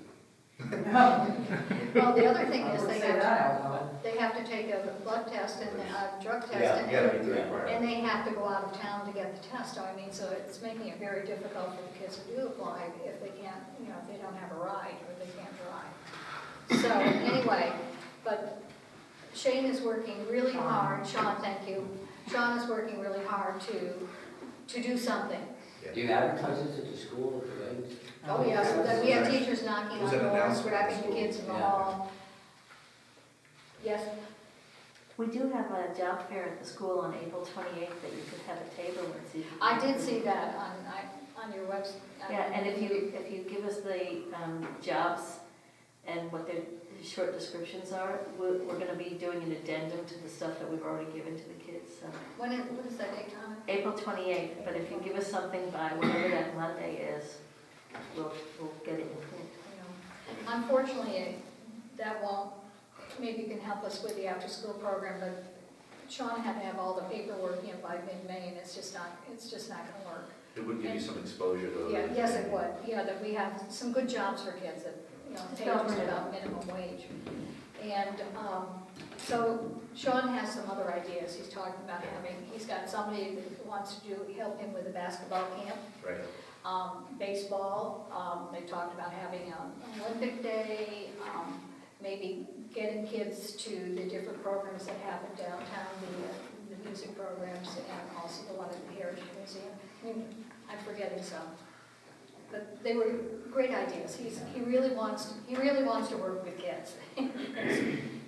S1: Well, the other thing
S11: I
S1: is
S11: would
S1: they
S11: say
S1: have
S11: that
S1: to,
S11: out loud.
S1: they have to take a blood test and a drug test.
S3: Yeah,
S1: and-
S4: You gotta meet the requirement.
S1: And they have to go out of town to get the test. I mean, so it's making it very difficult for the kids who do apply if they can't, you know, if they don't have a ride or they can't drive. So anyway, but Shane is working really hard. Sean, thank you. Sean is working really hard to do something.
S3: Do you advertise this at the school or the ladies?
S1: Oh, yes, we have teachers knocking on
S4: Was it
S1: doors,
S4: announced?
S1: grabbing the kids in the
S3: Yeah.
S1: hall. Yes,
S14: We do have a job fair at the school on April 28th that you could have a table and see.
S1: I did see that on your website.
S14: Yeah, and if you give us the jobs and what their short descriptions are, we're gonna be doing an addendum to the stuff that we've already given to the kids, so.
S1: What is that date, Tom?
S14: April 28th, but if you give us something by whatever that Monday is, we'll get it in print.
S1: You know, unfortunately, that won't, maybe you can help us with the after-school program, but Sean had to have all the paperwork in by mid-May, and it's just not gonna work.
S4: It would give you some exposure to.
S1: Yeah, yes, it would, yeah, that we have some good jobs for kids that, you know, pay just about minimum wage. And, so Sean has some other ideas. He's talking about he's got somebody that wants to help him with a basketball camp.
S4: Right.
S1: Baseball, they talked about having an Olympic day, maybe getting kids to the different programs that happen downtown, the music programs, and also the one at the Heritage Museum. I mean, I'm forgetting some, but they were great ideas. He really wants to work with kids, and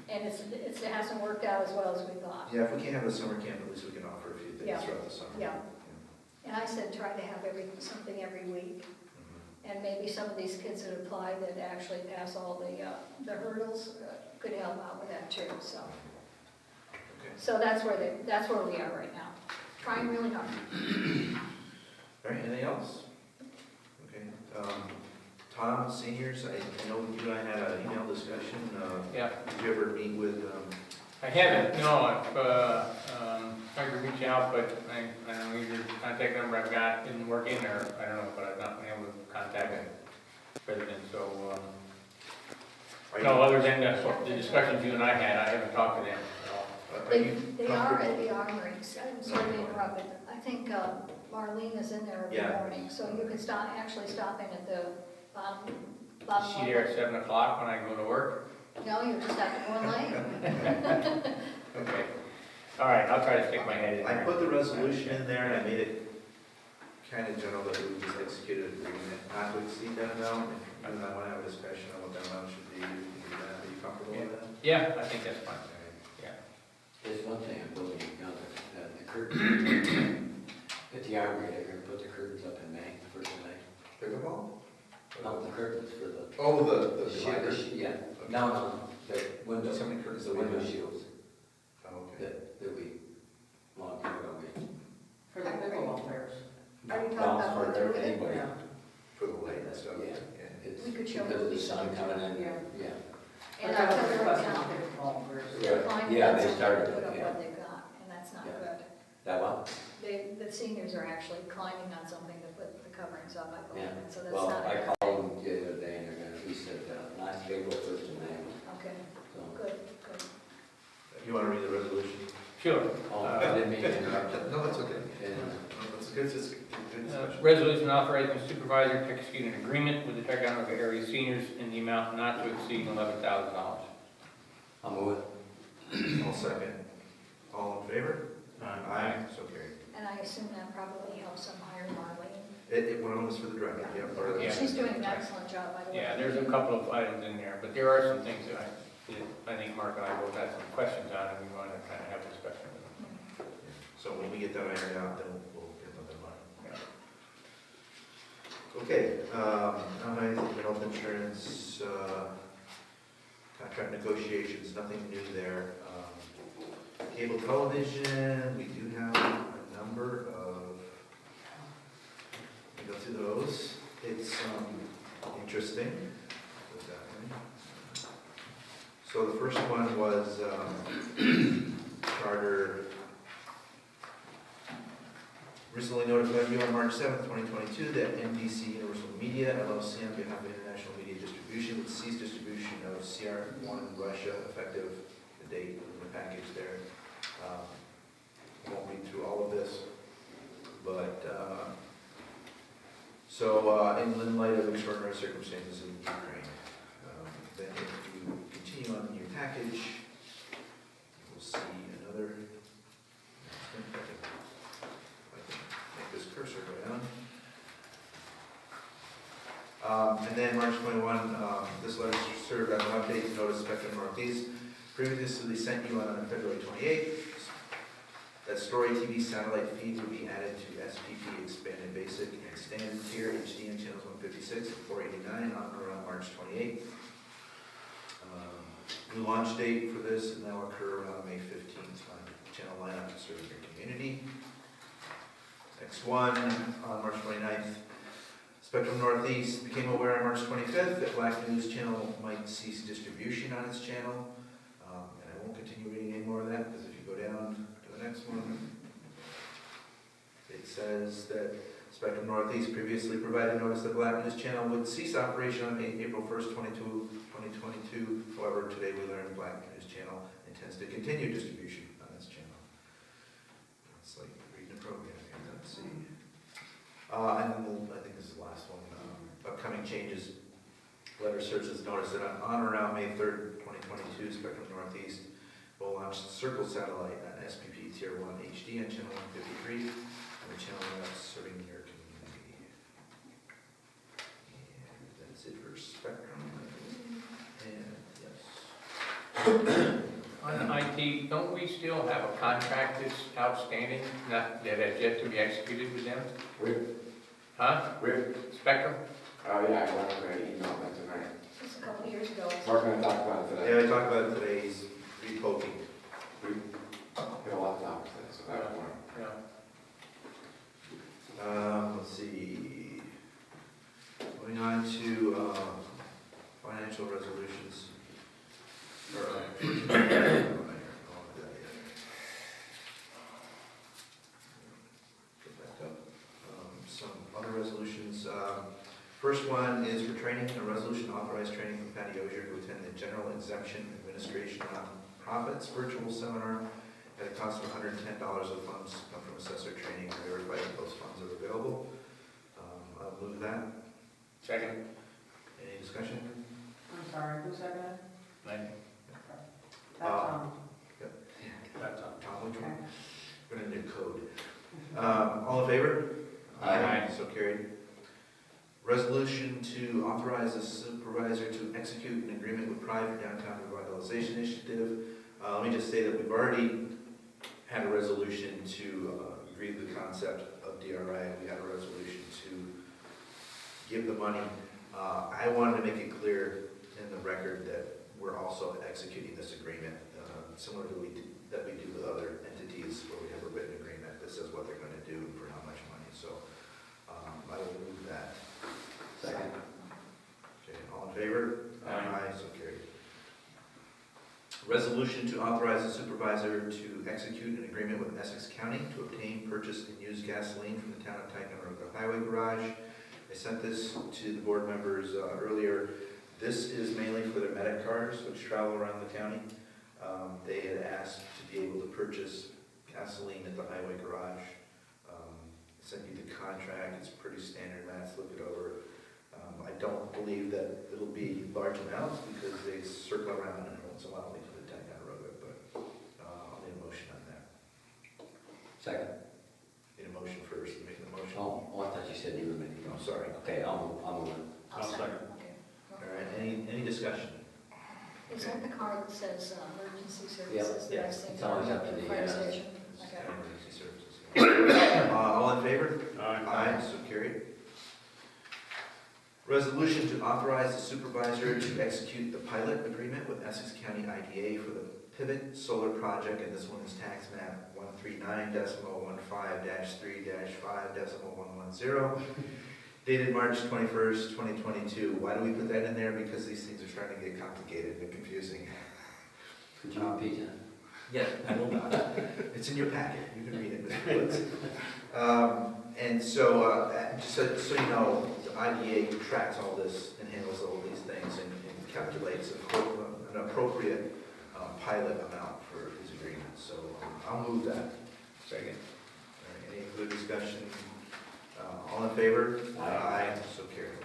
S1: it hasn't worked out as well as we thought.
S4: Yeah, if we can't have a summer camp, at least we can offer a few things
S1: Yeah.
S4: throughout the summer.
S1: Yeah. And I said try to have something every week. And maybe some of these kids that apply that actually pass all the hurdles could help out with that too, so.
S4: Okay.
S1: So that's where we are right now, trying really hard.
S4: All right, anything else? Okay, Tom, seniors, I know you and I had an email discussion.
S8: Yeah.
S4: Did you ever meet with,
S8: I haven't, no, I've tried to reach out, but I don't know, either contact number I've got isn't working, or I don't know, but I've not been able to contact the president, so, no, other than the discussions you and I had, I haven't talked to them at all.
S1: They are at the armory, I'm sorry to interrupt, but I think Marlene is in there every
S4: Yeah.
S1: morning, so you could actually stop in at the bottom.
S8: Is she there at 7 o'clock when I go to work?
S1: No, you just have to go in late.
S8: Okay, all right, I'll try to stick my head in
S4: I
S8: there.
S4: put the resolution in there and I made it kind of general that we would just execute an agreement not to exceed that amount. If you and I want to have a discussion on what that amount should be, we can do that. Are you comfortable with that?
S8: Yeah, I think that's fine, yeah.
S3: There's one thing I'm building, you know, the curtains. At the armory, they're gonna put the curtains up in May, the first of May.
S4: Pickleball?
S3: Not the curtains for the.
S4: Oh, the
S3: Shit,
S4: divider?
S3: yeah, no, the window,
S4: So many curtains
S3: the
S4: that we
S3: window
S4: have.
S3: shields
S4: Oh, okay.
S3: that we, long time ago, we.
S11: For the pickleball players.
S1: Are you talking
S3: Well,
S1: about going
S3: for
S1: through it?
S3: anybody.
S11: Yeah.
S4: For the light and stuff.
S3: Yeah.
S4: Yeah.
S3: It's
S1: We could show
S3: because of the
S1: movies
S3: sun
S1: on it.
S3: coming in,
S11: Yeah.
S3: yeah.
S1: And
S11: But that was
S1: October
S11: requested
S1: now,
S11: for pickleball players.
S1: they're climbing
S3: Yeah,
S1: on
S3: they
S1: something
S3: started
S1: to put
S3: it,
S1: up
S3: yeah.
S1: what they've got, and that's not
S3: Yeah.
S1: good.
S3: That what?
S1: The seniors are actually climbing on something to put the coverings up, I believe,
S3: Yeah.
S1: and so that's
S3: Well,
S1: not a
S3: I
S1: good
S3: called them the other day and they're gonna, he said, last April, first of May,
S1: Okay,
S3: so.
S1: good, good.
S4: You want to read the resolution?
S8: Sure.
S3: Oh, I didn't mean to interrupt you.
S4: No, that's okay.
S3: And,
S4: That's good, it's good discussion.
S8: Resolution authorizing the supervisor to execute an agreement with the Ticonderoga area seniors in the amount not to exceed $11,000.
S3: I'll move it.
S4: All second. All in favor? Aye. So carried.
S1: And I assume that probably helps them hire Marlene.
S4: One of them is for the director, yeah, part of the.
S8: Yeah.
S1: She's doing an excellent job, by the way.
S8: Yeah, there's a couple of items in there, but there are some things that I think Mark and I both had some questions on, and we want to kind of have a discussion with them.
S4: So when we get that ironed out, then we'll get them in line.
S8: Yeah.
S4: Okay, health insurance, contract negotiations, nothing new there. Cable television, we do have a number of, we go through those. It's interesting. Put that in. So the first one was Charter recently notified you on March 7th, 2022, that MDC Universal Media LLC on behalf of International Media Distribution would cease distribution of CR1 Russia effective the date in the package there. I won't read through all of this, but in light of extraordinary circumstances in Ukraine, then if you continue on in your package, you'll see another announcement. I can make this cursor go down. And then March 21, this letter served as an update to notice Spectrum Northeast previously sent you on February 28th. That Story TV satellite feed would be added to SPP Expanded Basic and Standard Tier HD in channels 156 and 489 on or around March 28th. New launch date for this will now occur around May 15th on channel lineup to serve your community. Next one, on March 29th, Spectrum Northeast became aware on March 25th that Black News Channel might cease distribution on its channel. And I won't continue reading any more of that, because if you go down to the next one, it says that Spectrum Northeast previously provided notice that Black News Channel would cease operation on April 1st, 2022. However, today we learned Black News Channel intends to continue distribution on its channel. It's like reading a program here, let's see. And then I think this is the last one. Upcoming changes. Letter searches notice that on or around May 3rd, 2022, Spectrum Northeast will launch Circle Satellite on SPP Tier 1 HD on channel 153, and the channel that's serving your community. And that's it for Spectrum. And yes.
S8: On IT, don't we still have a contract that's outstanding, that has yet to be executed with them?
S13: With,
S8: Huh? Spectrum?
S13: yeah, I want to email that tonight.
S1: Just a couple of years ago.
S13: Mark and I talked about it
S4: Yeah,
S13: today.
S4: we talked about it today, he's repoking.
S13: We hit a lot of topics today, so that's one.
S8: Yeah.
S4: Let's see. Moving on to financial resolutions. Get back up. Some other resolutions. First one is for training, a resolution authorized training for Patty Ogier to attend the General Exemption Administration Nonprofits virtual seminar at a cost of $110 of funds come from assessor training to verify that those funds are available. I'll move that.
S8: Second.
S4: Any discussion?
S11: I'm sorry, who said that?
S8: Thank
S11: That's,
S8: That's all.
S4: Tom, which
S11: okay.
S4: one? We're gonna do code. All in favor?
S8: Aye.
S4: So carried. Resolution to authorize the supervisor to execute an agreement with Pride for Downtown Revitalization Initiative. Let me just say that we've already had a resolution to agree to the concept of DRI, and we had a resolution to give the money. I wanted to make it clear in the record that we're also executing this agreement, similar to that we do with other entities where we have a written agreement that says what they're going to do and for how much money. So I will move that.
S3: Second.
S4: Okay, all in favor?
S8: Aye.
S4: So carried. Resolution to authorize the supervisor to execute an agreement with Essex County to obtain, purchase, and use gasoline from the town of Ticonderoga Highway Garage. I sent this to the board members earlier. This is mainly for their medic cars, which travel around the county. They had asked to be able to purchase gasoline at the highway garage. I sent you the contract. It's pretty standard, Matt's look it over. I don't believe that it'll be large amounts because they circle around and once in a while they go to Ticonderoga, but I'll need a motion on that.
S3: Second.
S4: Need a motion first, make the motion.
S3: Oh, I thought you said you were making.
S4: Oh, sorry.
S3: Okay, I'll move it.
S8: I'll second.
S1: Okay.
S4: All right, any discussion?
S1: Is that the car that says emergency
S3: Yeah,
S1: services that I've seen
S3: it's always up to
S1: at the
S3: the,
S1: fire
S3: uh,
S1: station? Okay.
S4: Emergency services. All in favor?
S5: Aye.
S4: So carried. Resolution to authorize the supervisor to execute the pilot agreement with Essex County IDA for the Pivot Solar Project, and this one is tax map 139.15-3-5.110, dated March 21st, 2022. Why do we put that in there? Because these things are starting to get complicated and confusing.
S3: Could you repeat that?
S4: Yeah, I will not. It's in your packet. You can read it, Mr. Woods. And so, just so you know, the IDA tracks all this and handles all these things and calculates an appropriate pilot amount for his agreement. So I'll move that. Second. All right, any further discussion? All in favor?
S3: Aye.
S4: So carried.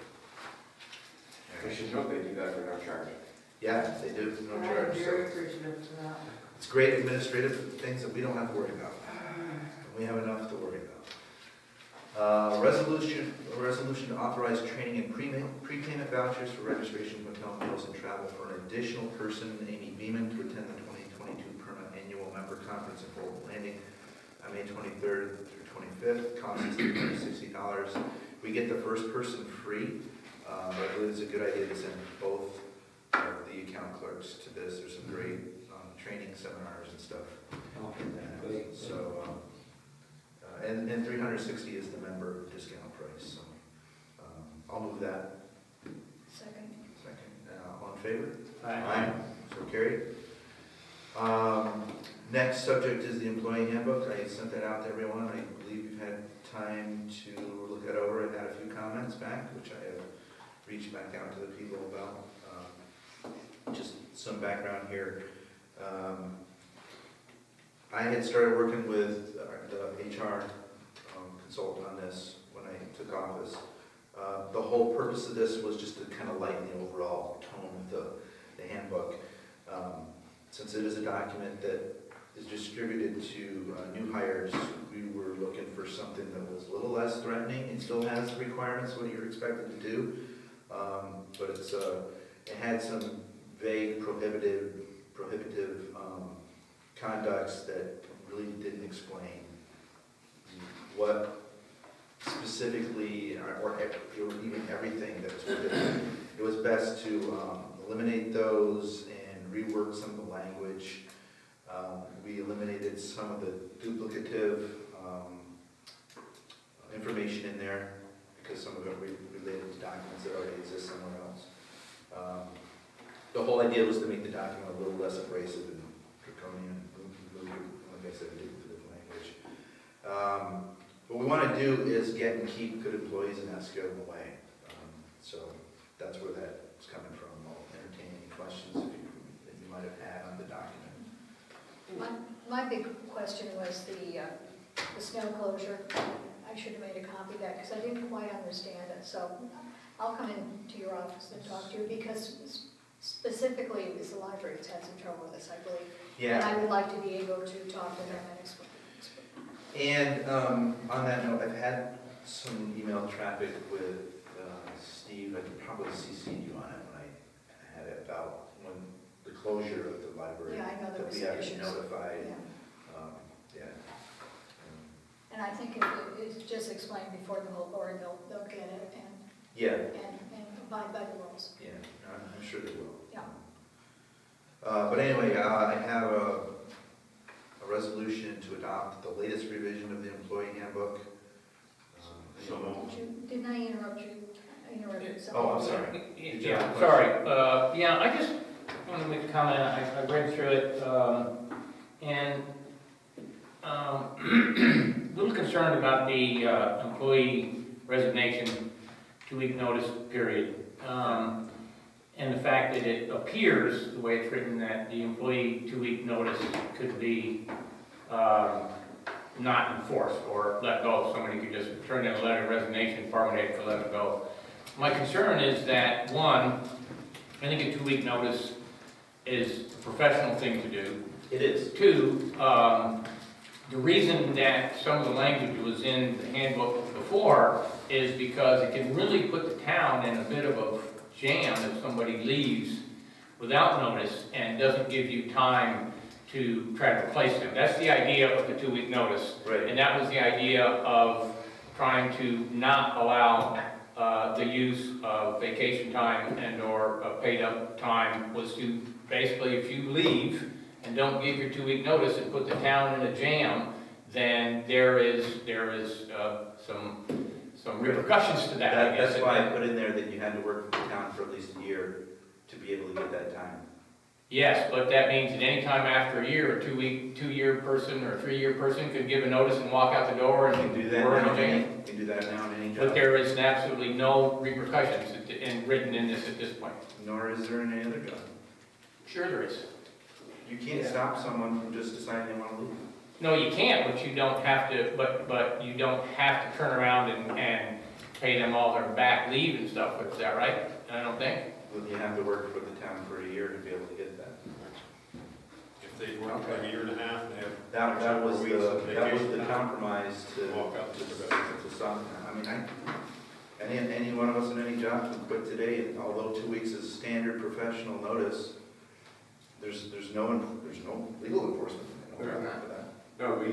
S13: We should note they do that for no charge.
S4: Yeah, they do, no
S11: I'm
S4: charge.
S11: very
S4: So
S11: appreciative for that.
S4: it's great administrative things that we don't have to worry about. We have enough to worry about. Resolution to authorize training and prepayment vouchers for registration, hotel meals, and travel for an additional person, Amy Beeman, to attend the 2022 permanent annual member conference in Fulton Landing on May 23rd through 25th. Cost is $360. We get the first person free. But I believe it's a good idea to send both of the account clerks to this. There's some great training seminars and stuff.
S3: Oh,
S4: in that.
S3: great.
S4: So, and 360 is the member discount price, so I'll move that.
S1: Second.
S4: All in favor?
S8: Aye.
S4: So carried. Next subject is the employee handbook. I sent that out to everyone. I believe you've had time to look it over. I've had a few comments back, which I have reached back out to the people about. Just some background here. I had started working with the HR consultant on this when I took office. The whole purpose of this was just to kind of lighten the overall tone of the handbook. Since it is a document that is distributed to new hires, we were looking for something that was a little less threatening. It still has the requirements, what you're expected to do, but it had some vague prohibitive conducts that really didn't explain what specifically, or even everything that was prohibited. It was best to eliminate those and rework some of the language. We eliminated some of the duplicative information in there because some of it related to documents that already exist somewhere else. The whole idea was to make the document a little less abrasive and draconian, like I said, duplicative language. What we want to do is get and keep good employees and not scare them away. So that's where that's coming from. I'll entertain any questions that you might have had on the document.
S1: My big question was the snow closure. I should have made a copy of that because I didn't quite understand it. So I'll come into your office and talk to you because specifically it was the library that's had some trouble with this, I believe.
S4: Yeah.
S1: And I would like to be able to talk to them and explain.
S4: And on that note, I've had some email traffic with Steve. I could probably CC you on it when I had it about when the closure of the library.
S1: Yeah, I know there
S4: that
S1: was
S4: we
S1: some
S4: have to be
S1: issues.
S4: notified.
S1: Yeah.
S4: Yeah.
S1: And I think if it's just explained before the whole board, they'll get it
S4: Yeah.
S1: and abide by the rules.
S4: Yeah, I'm sure they will.
S1: Yeah.
S4: But anyway, I have a resolution to adopt the latest revision of the employee handbook.
S1: Didn't I interrupt you? I interrupted something.
S4: Oh, I'm sorry.
S8: Yeah, sorry. Yeah, I just want to make a comment. I read through it, and a little concerned about the employee resignation 2-week notice period. And the fact that it appears, the way it's written, that the employee 2-week notice could be not enforced or let go. Somebody could just turn in a letter of resignation, department head could let it go. My concern is that, one, I think a 2-week notice is a professional thing to do.
S4: It is.
S8: Two, the reason that some of the language was in the handbook before is because it can really put the town in a bit of a jam if somebody leaves without notice and doesn't give you time to try to replace them. That's the idea of the 2-week notice.
S4: Right.
S8: And that was the idea of trying to not allow the use of vacation time and or paid up time, was to basically, if you leave and don't give your 2-week notice and put the town in a jam, then there is some repercussions to that, I guess.
S4: That's why I put in there that you had to work for the town for at least a year to be able to get that time.
S8: Yes, but that means that any time after a year, a 2-year person or a 3-year person could give a notice and walk out the door
S4: You
S8: and
S4: can do that
S8: we're in
S4: now,
S8: a jam.
S4: you can do that now in any job.
S8: But there is absolutely no repercussions written in this at this point.
S4: Nor is there in any other job.
S8: Sure there is.
S4: You can't stop someone from just deciding they want to leave.
S8: No, you can't, but you don't have to, but you don't have to turn around and pay them all their back leave and stuff, is that right? I don't think.
S4: Well, you have to work for the town for a year to be able to get that.
S5: If they work for a year and a half and have
S4: That was
S5: weeks of
S4: the
S5: vacation time,
S4: compromise to
S5: walk out the door.
S4: some. I mean, any one of us in any job can quit today, and although 2 weeks is standard professional notice, there's no legal enforcement. for that.
S13: No, but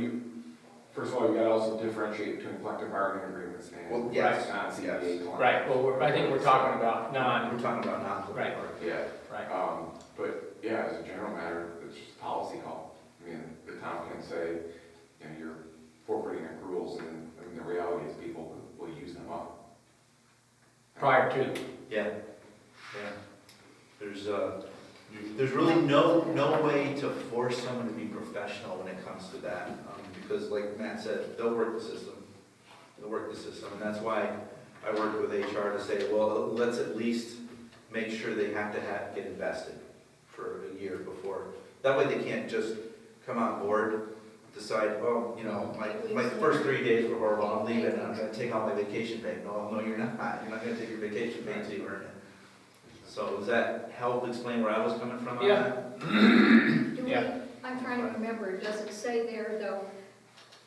S13: first of all, you gotta also differentiate between collective bargaining agreements
S4: Well,
S13: and
S4: yes,
S13: non-CBA clients.
S8: Right, well, I think we're talking about
S4: We're talking about not.
S8: Right.
S13: Yeah,
S8: right.
S13: but yeah, as a general matter, it's just a policy call. I mean, the town can say, you know, you're forfeiting accruals, and I mean, the reality is people will use them up.
S8: Prior to.
S4: Yeah. There's really no way to force someone to be professional when it comes to that, because like Matt said, they'll work the system. And that's why I worked with HR to say, well, let's at least make sure they have to get invested for a year before. That way they can't just come on board, decide, oh, you know, my first 3 days were horrible, I'm leaving, and I'm gonna take all my vacation pay. No, you're not. You're not gonna take your vacation pay until you earn it. So does that help explain where I was coming from on that?
S1: I'm trying to remember, does it say there, though,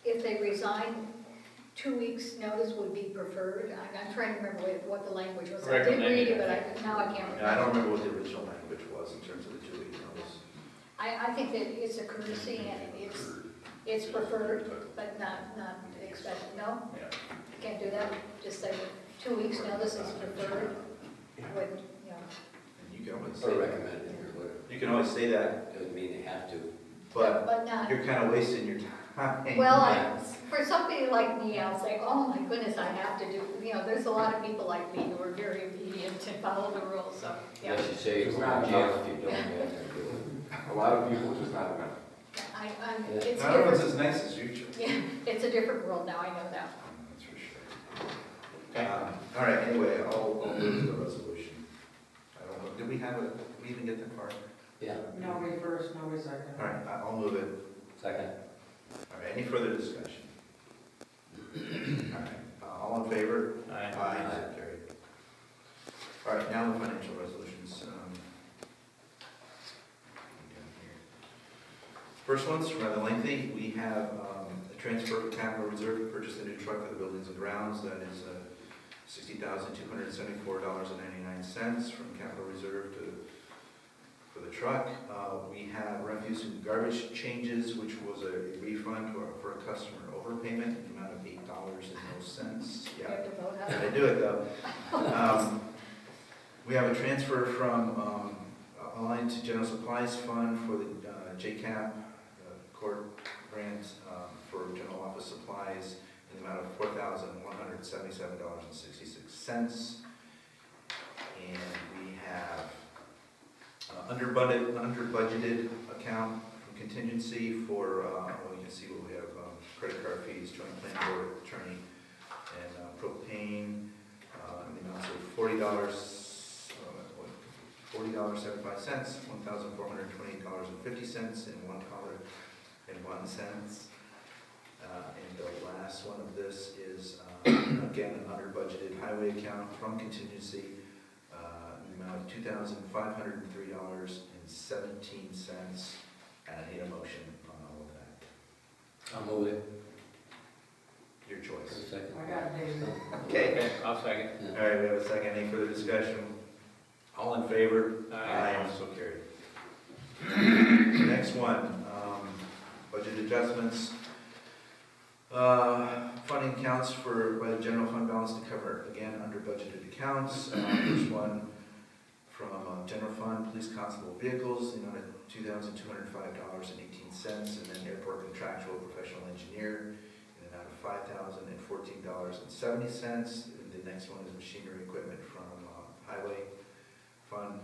S1: if they resign, 2 weeks' notice would be preferred? I'm trying to remember what the language was. I did read it, but now I can't remember.
S4: I don't remember what the original language was in terms of the 2 week notice.
S1: I think that it's a courtesy and it's preferred, but not expected. No?
S4: Yeah.
S1: Can't do that? Just say 2 weeks' notice is preferred? Would, you know.
S4: And you can always
S3: Or
S4: say,
S3: recommended, or whatever.
S4: you can always say that,
S3: Doesn't mean they have to.
S4: but
S1: not.
S4: you're kind of wasting your time.
S1: Well, for somebody like me, I'll say, oh my goodness, I have to do, you know, there's a lot of people like me who are very obedient and follow the rules, so, yeah.
S3: Unless you say
S13: It's
S3: you're
S13: not
S3: in jail
S13: enough.
S3: if you don't have to do it.
S13: A lot of people just not enough.
S1: It's
S4: Not everyone's
S1: different.
S4: as nice as you, Joe.
S1: Yeah, it's a different world now, I know that.
S4: That's for sure. All right, anyway, I'll move the resolution. I don't know, did we even get that far?
S3: Yeah.
S11: Nobody first, nobody second.
S4: All right, I'll move it.
S3: Second.
S4: All right, any further discussion? All right, all in favor?
S8: Aye.
S4: So carried. All right, now the financial resolutions. First one's rather lengthy. We have a transfer of capital reserve to purchase a new truck for the buildings and grounds. That is $60,274.99 from capital reserve for the truck. We have refuse and garbage changes, which was a refund for a customer overpayment in the amount of $8.00.
S1: You
S4: Yeah,
S1: have to vote on
S4: I
S1: it.
S4: do it though. We have a transfer from line to general supplies fund for the JCAP court grant for general office supplies in the amount of $4,177.66. And we have under budgeted account from contingency for, well, you can see what we have, credit card fees, joint planning board attorney, and propane, in the amounts of $40.75, $1,428.50, and $1.01. And the last one of this is, again, an under budgeted highway account from contingency, in the amount of $2,503.17. And I need a motion on all of that.
S3: I'll move it.
S4: Your choice.
S3: Second.
S11: I got it, David.
S4: Okay.
S8: I'll second.
S4: All right, we have a second. Any further discussion? All in favor?
S8: Aye.
S4: So carried. Next one, budget adjustments. Funding accounts by the general fund balance to cover, again, under budgeted accounts. First one from general fund, police constable vehicles, the amount of $2,205.18, and then airport contractual professional engineer in the amount of $5,014.70. The next one is machinery equipment from highway fund,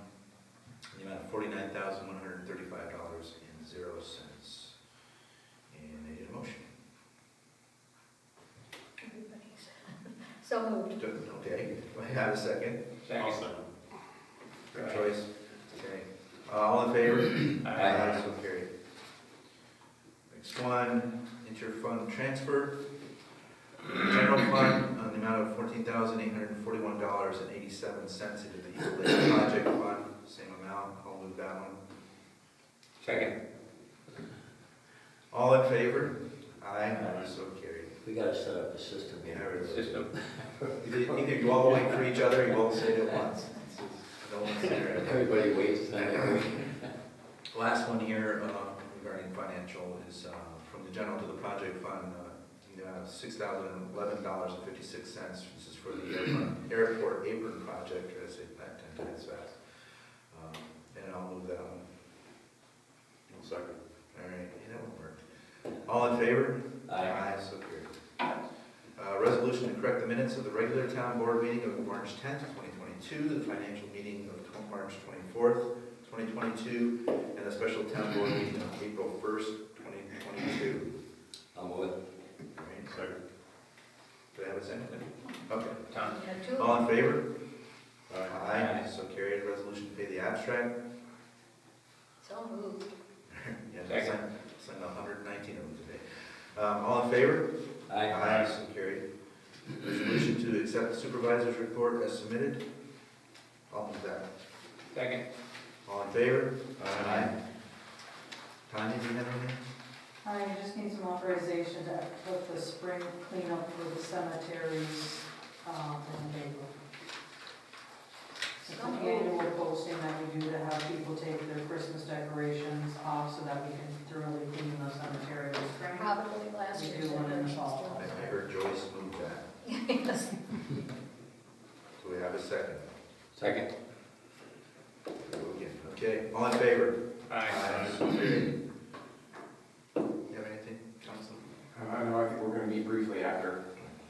S4: in the amount of $49,135.00. And I need a motion.
S1: Everybody's. So moved.
S4: Okay, I have a second.
S5: I'll second.
S4: Good choice. Okay. All in favor?
S3: Aye.
S4: So carried. Next one, inter-fund transfer. General fund, on the amount of $14,841.87 into the Eagle Lake Project Fund, same amount. I'll move that one.
S3: Second.
S4: All in favor? Aye. So carried.
S3: We gotta set up a system
S4: Yeah,
S3: here.
S8: System.
S4: Either you all wait for each other, or you all say it at once. No one's there.
S3: Everybody waits, then they
S4: Last one here regarding financial is from the general to the project fund, $6,011.56. This is for the airport apron project. Try to say that 10 times fast. And I'll move that one.
S9: Second.
S4: All right, yeah, that one worked. All in favor?
S3: Aye.
S4: So carried. Resolution to correct the minutes of the regular town board meeting of March 10th, 2022, the financial meeting of March 24th, 2022, and the special town board meeting of April 1st, 2022.
S3: I'll move it.
S4: All right.
S9: Second.
S4: Do I have a second? Okay.
S8: Tom.
S1: You had two.
S4: All in favor? Aye. So carried. Resolution to pay the abstract.
S1: So moved.
S4: Yeah,
S8: Second.
S4: signed 119 of them today. All in favor?
S3: Aye.
S4: So carried. Resolution to accept the supervisor's report as submitted. I'll move that.
S8: Second.
S4: All in favor? Aye. Tanya, do you have anything?
S11: I just need some authorization to put the spring cleanup for the cemeteries on the table. It's an annual posting that we do to have people take their Christmas decorations off so that we can thoroughly clean the cemetery this spring.
S1: Probably last
S11: We
S1: year.
S11: do one in the fall.
S4: I heard Joyce move that.
S1: Yes.
S4: Do we have a second?
S3: Second.
S4: Okay, all in favor?
S8: Aye.
S4: So carried. You have anything, Council?
S13: No, I think we're gonna meet briefly after,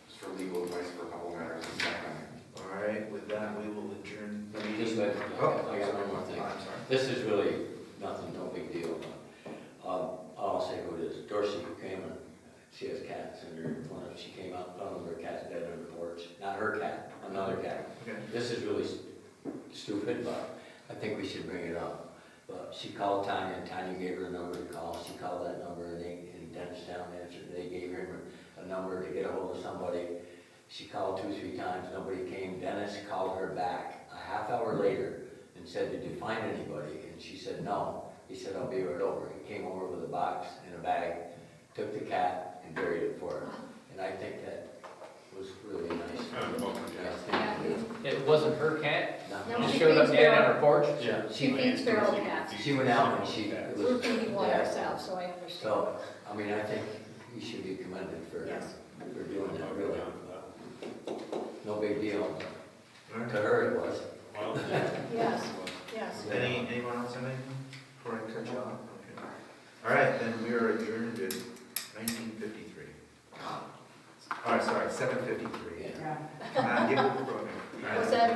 S13: just for legal advice for a couple matters.
S4: All right, with that, we will adjourn the meeting.
S3: Just let,
S4: Oh,
S3: I got one more thing.
S4: I'm sorry.
S3: This is really nothing, no big deal. I'll say who it is. Dorsey came and she has cats and she came out, found her cat's dead on the porch. Not her cat, another cat.
S4: Okay.
S3: This is really stupid, but I think we should bring it up. But she called Tanya, and Tanya gave her a number to call. She called that number, and Dennis Town answered. They gave her a number to get a hold of somebody. She called 2-3 times, nobody came. Dennis called her back a half hour later and said, "Did you find anybody?" And she said, "No." He said, "I'll be right over." He came over with a box and a bag, took the cat and buried it for her. And I think that was really nice. Yeah, thank you.
S8: It wasn't her cat?
S3: No.
S1: No,
S8: Just
S1: she
S8: showed up
S1: feeds
S8: dead on
S1: feral-
S8: her porch?
S3: Yeah,
S1: She feeds feral cats.
S3: she went out and it
S1: We're
S3: was,
S1: feeding one
S3: yeah.
S1: ourselves, so I understand.
S3: So, I mean, I think you should be commended for
S1: Yes.
S3: doing that, really. No big deal.
S4: All
S3: To
S4: right.
S3: her it was.
S5: Well,
S1: Yes, yes.
S4: Anyone else have anything before I cut you off? Okay. All right, then we are adjourned at 19:53. All right, sorry, 7:53.
S11: Yeah.
S4: Come on, give it the program. All right.
S1: Was that